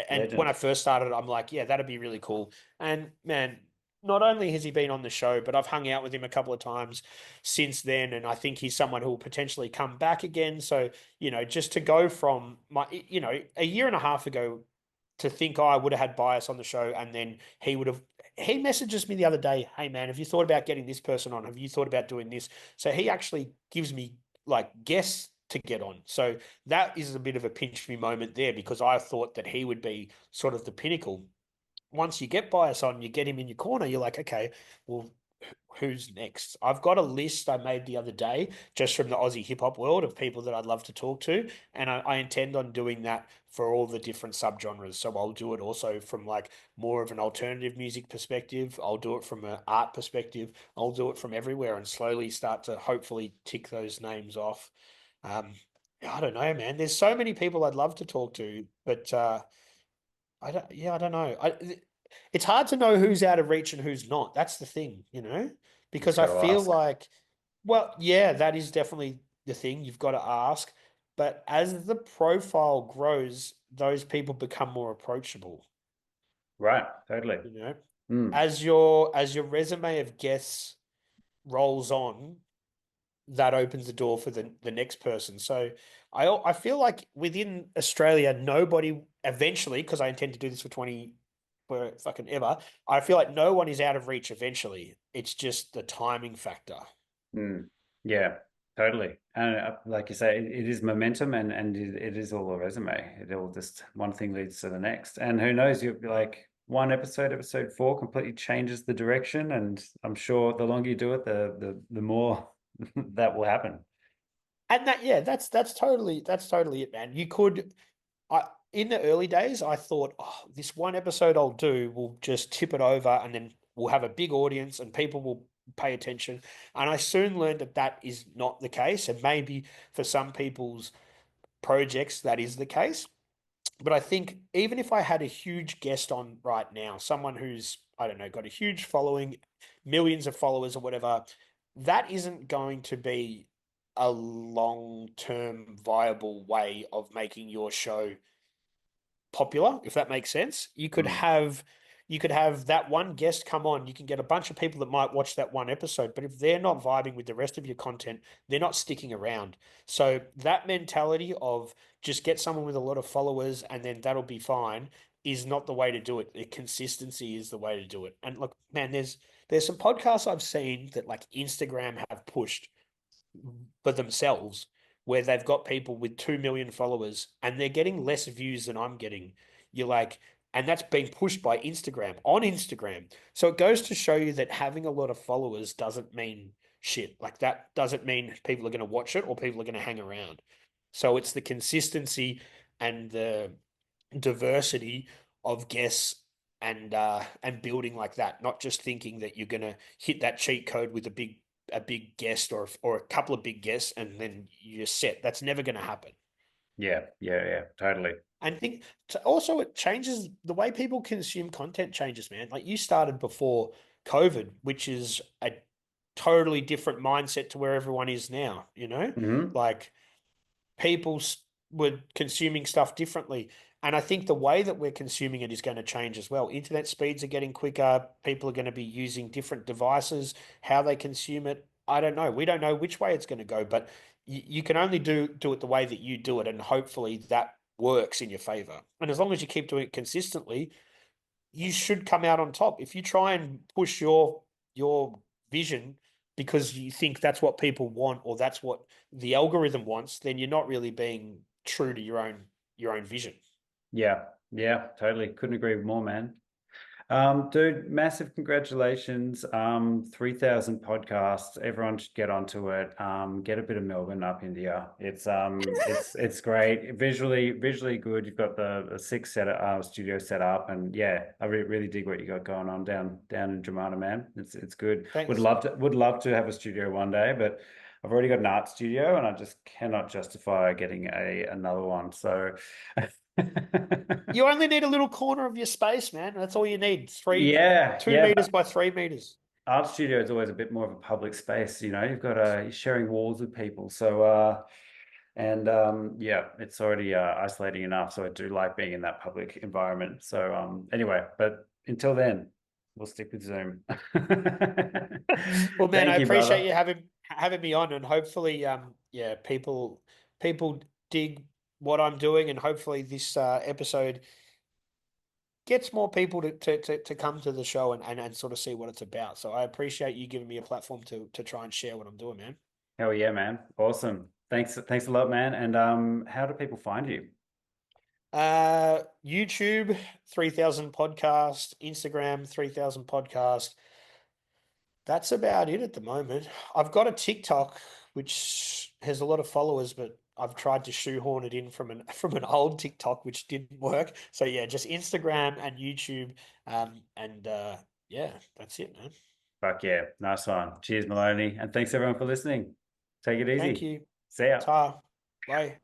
and when I Legend. first started, I'm like, yeah, that'd be really cool. And man, not only has he been on the show, but I've hung out with him a couple of times since then, and I think he's someone who will potentially come back again. So, just to go from a year and a half ago to think, oh, I would have had Bias on the show, and then he messages me the other day, hey man, have you thought about getting this person on? Have you thought about doing this? So he actually gives me like guests to get on. So that is a bit of a pinch me moment there because I thought that he would be sort of the pinnacle. Once you get Bias on, you get him in your corner, you're like, okay, well, who's next? I've got a list I made the other day just from the Aussie hip hop world of people that I'd love to talk to. And I intend on doing that for all the different subgenres. So I'll do it also from like more of an alternative music perspective. I'll do it from an art perspective. I'll do it from everywhere and slowly start to hopefully tick those names off. Um, I don't know, man. There's so many people I'd love to talk to, but I don't know. It's hard to know who's out of reach and who's not. That's the thing, You just because got I to feel ask. like, well, yeah, that is definitely the thing. You've got to ask. But as the profile grows, those people become more approachable, Right, totally. you know. Mm. As your resume of guests rolls on, that opens the door for the next person. So I feel like within Australia, nobody eventually, because I intend to do this for 20 for fucking ever, I feel like no one is out of reach eventually. It's just the timing factor. Mm. Yeah, totally. And like you say, it is momentum, and it is all a resume. It all just one thing leads to the next. And who knows, you'll be like one episode, episode four completely changes the direction. And I'm sure the longer you do it, the more that will happen. And that, yeah, that's totally it, man. You could I in the early days, I thought, oh, this one episode I'll do will just tip it over, and then we'll have a big audience and people will pay attention. And I soon learned that that is not the case. And maybe for some people's projects, that is the case. But I think even if I had a huge guest on right now, someone who's, I don't know, got a huge following, millions of followers or whatever, that isn't going to be a long-term viable way of making your show popular, if that makes sense. Mm. You could have that one guest come on, you can get a bunch of people that might watch that one episode, but if they're not vibing with the rest of your content, they're not sticking around. So that mentality of just get someone with a lot of followers and then that'll be fine is not the way to do it. The consistency is the way to do it. And look, man, there's some podcasts I've seen that like Instagram have pushed for themselves where they've got people with 2 million followers and they're getting less views than I'm getting. You're like, and that's being pushed by Instagram on Instagram. So it goes to show you that having a lot of followers doesn't mean shit. Like that doesn't mean people are going to watch it or people are going to hang around. So it's the consistency and the diversity of guests and building like that, not just thinking that you're gonna hit that cheat code with a big guest or a couple of big guests and then you're set. That's never gonna happen. Yeah, yeah, yeah, totally. And I think also it changes the way people consume content changes, man. Like you started before COVID, which is a totally different mindset to where everyone is now, you know? Hmm. Like people were consuming stuff differently. And I think the way that we're consuming it is going to change as well. Internet speeds are getting quicker. People are going to be using different devices, how they consume it. I don't know. We don't know which way it's going to go, but you can only do it the way that you do it. And hopefully that works in your favor. And as long as you keep doing it consistently, you should come out on top. If you try and push your vision because you think that's what people want or that's what the algorithm wants, then you're not really being true to your own vision. Yeah, yeah, totally. Couldn't agree more, man. Dude, massive congratulations. 3,000 podcasts. Everyone should get onto it. Get a bit of Melbourne up in here. It's great. Visually good. You've got the six studio set up, and yeah, I really dig what you got going on down in Dramana, man. It's good. Thanks. Would love to have a studio one day, but I've already got an art studio, and I just cannot justify getting a another one. So. You only need a little corner of your space, man. That's all you need. Yeah, Two yeah, meters but by 3 meters. art studio is always a bit more of a public space, you've got you're sharing walls with people. So and yeah, it's already isolating enough. So I do like being in that public environment. So anyway, but until then, we'll stick with Zoom. Well, man, I Thank you, appreciate brother. you having me on, and hopefully, yeah, people dig what I'm doing, and hopefully this episode gets more people to come to the show and sort of see what it's about. So I appreciate you giving me a platform to try and share what I'm doing, man. Hell yeah, man. Awesome. Thanks a lot, man. And how do people find you? YouTube 3000 podcast, Instagram 3000 podcast. That's about it at the moment. I've got a TikTok which has a lot of followers, but I've tried to shoehorn it in from an from an old TikTok which didn't work. So yeah, just Instagram and YouTube. And yeah, that's it, man. Fuck yeah. Nice one. Cheers, Maloney. And thanks everyone for listening. Take it Thank easy. you. See ya. Ta. Bye.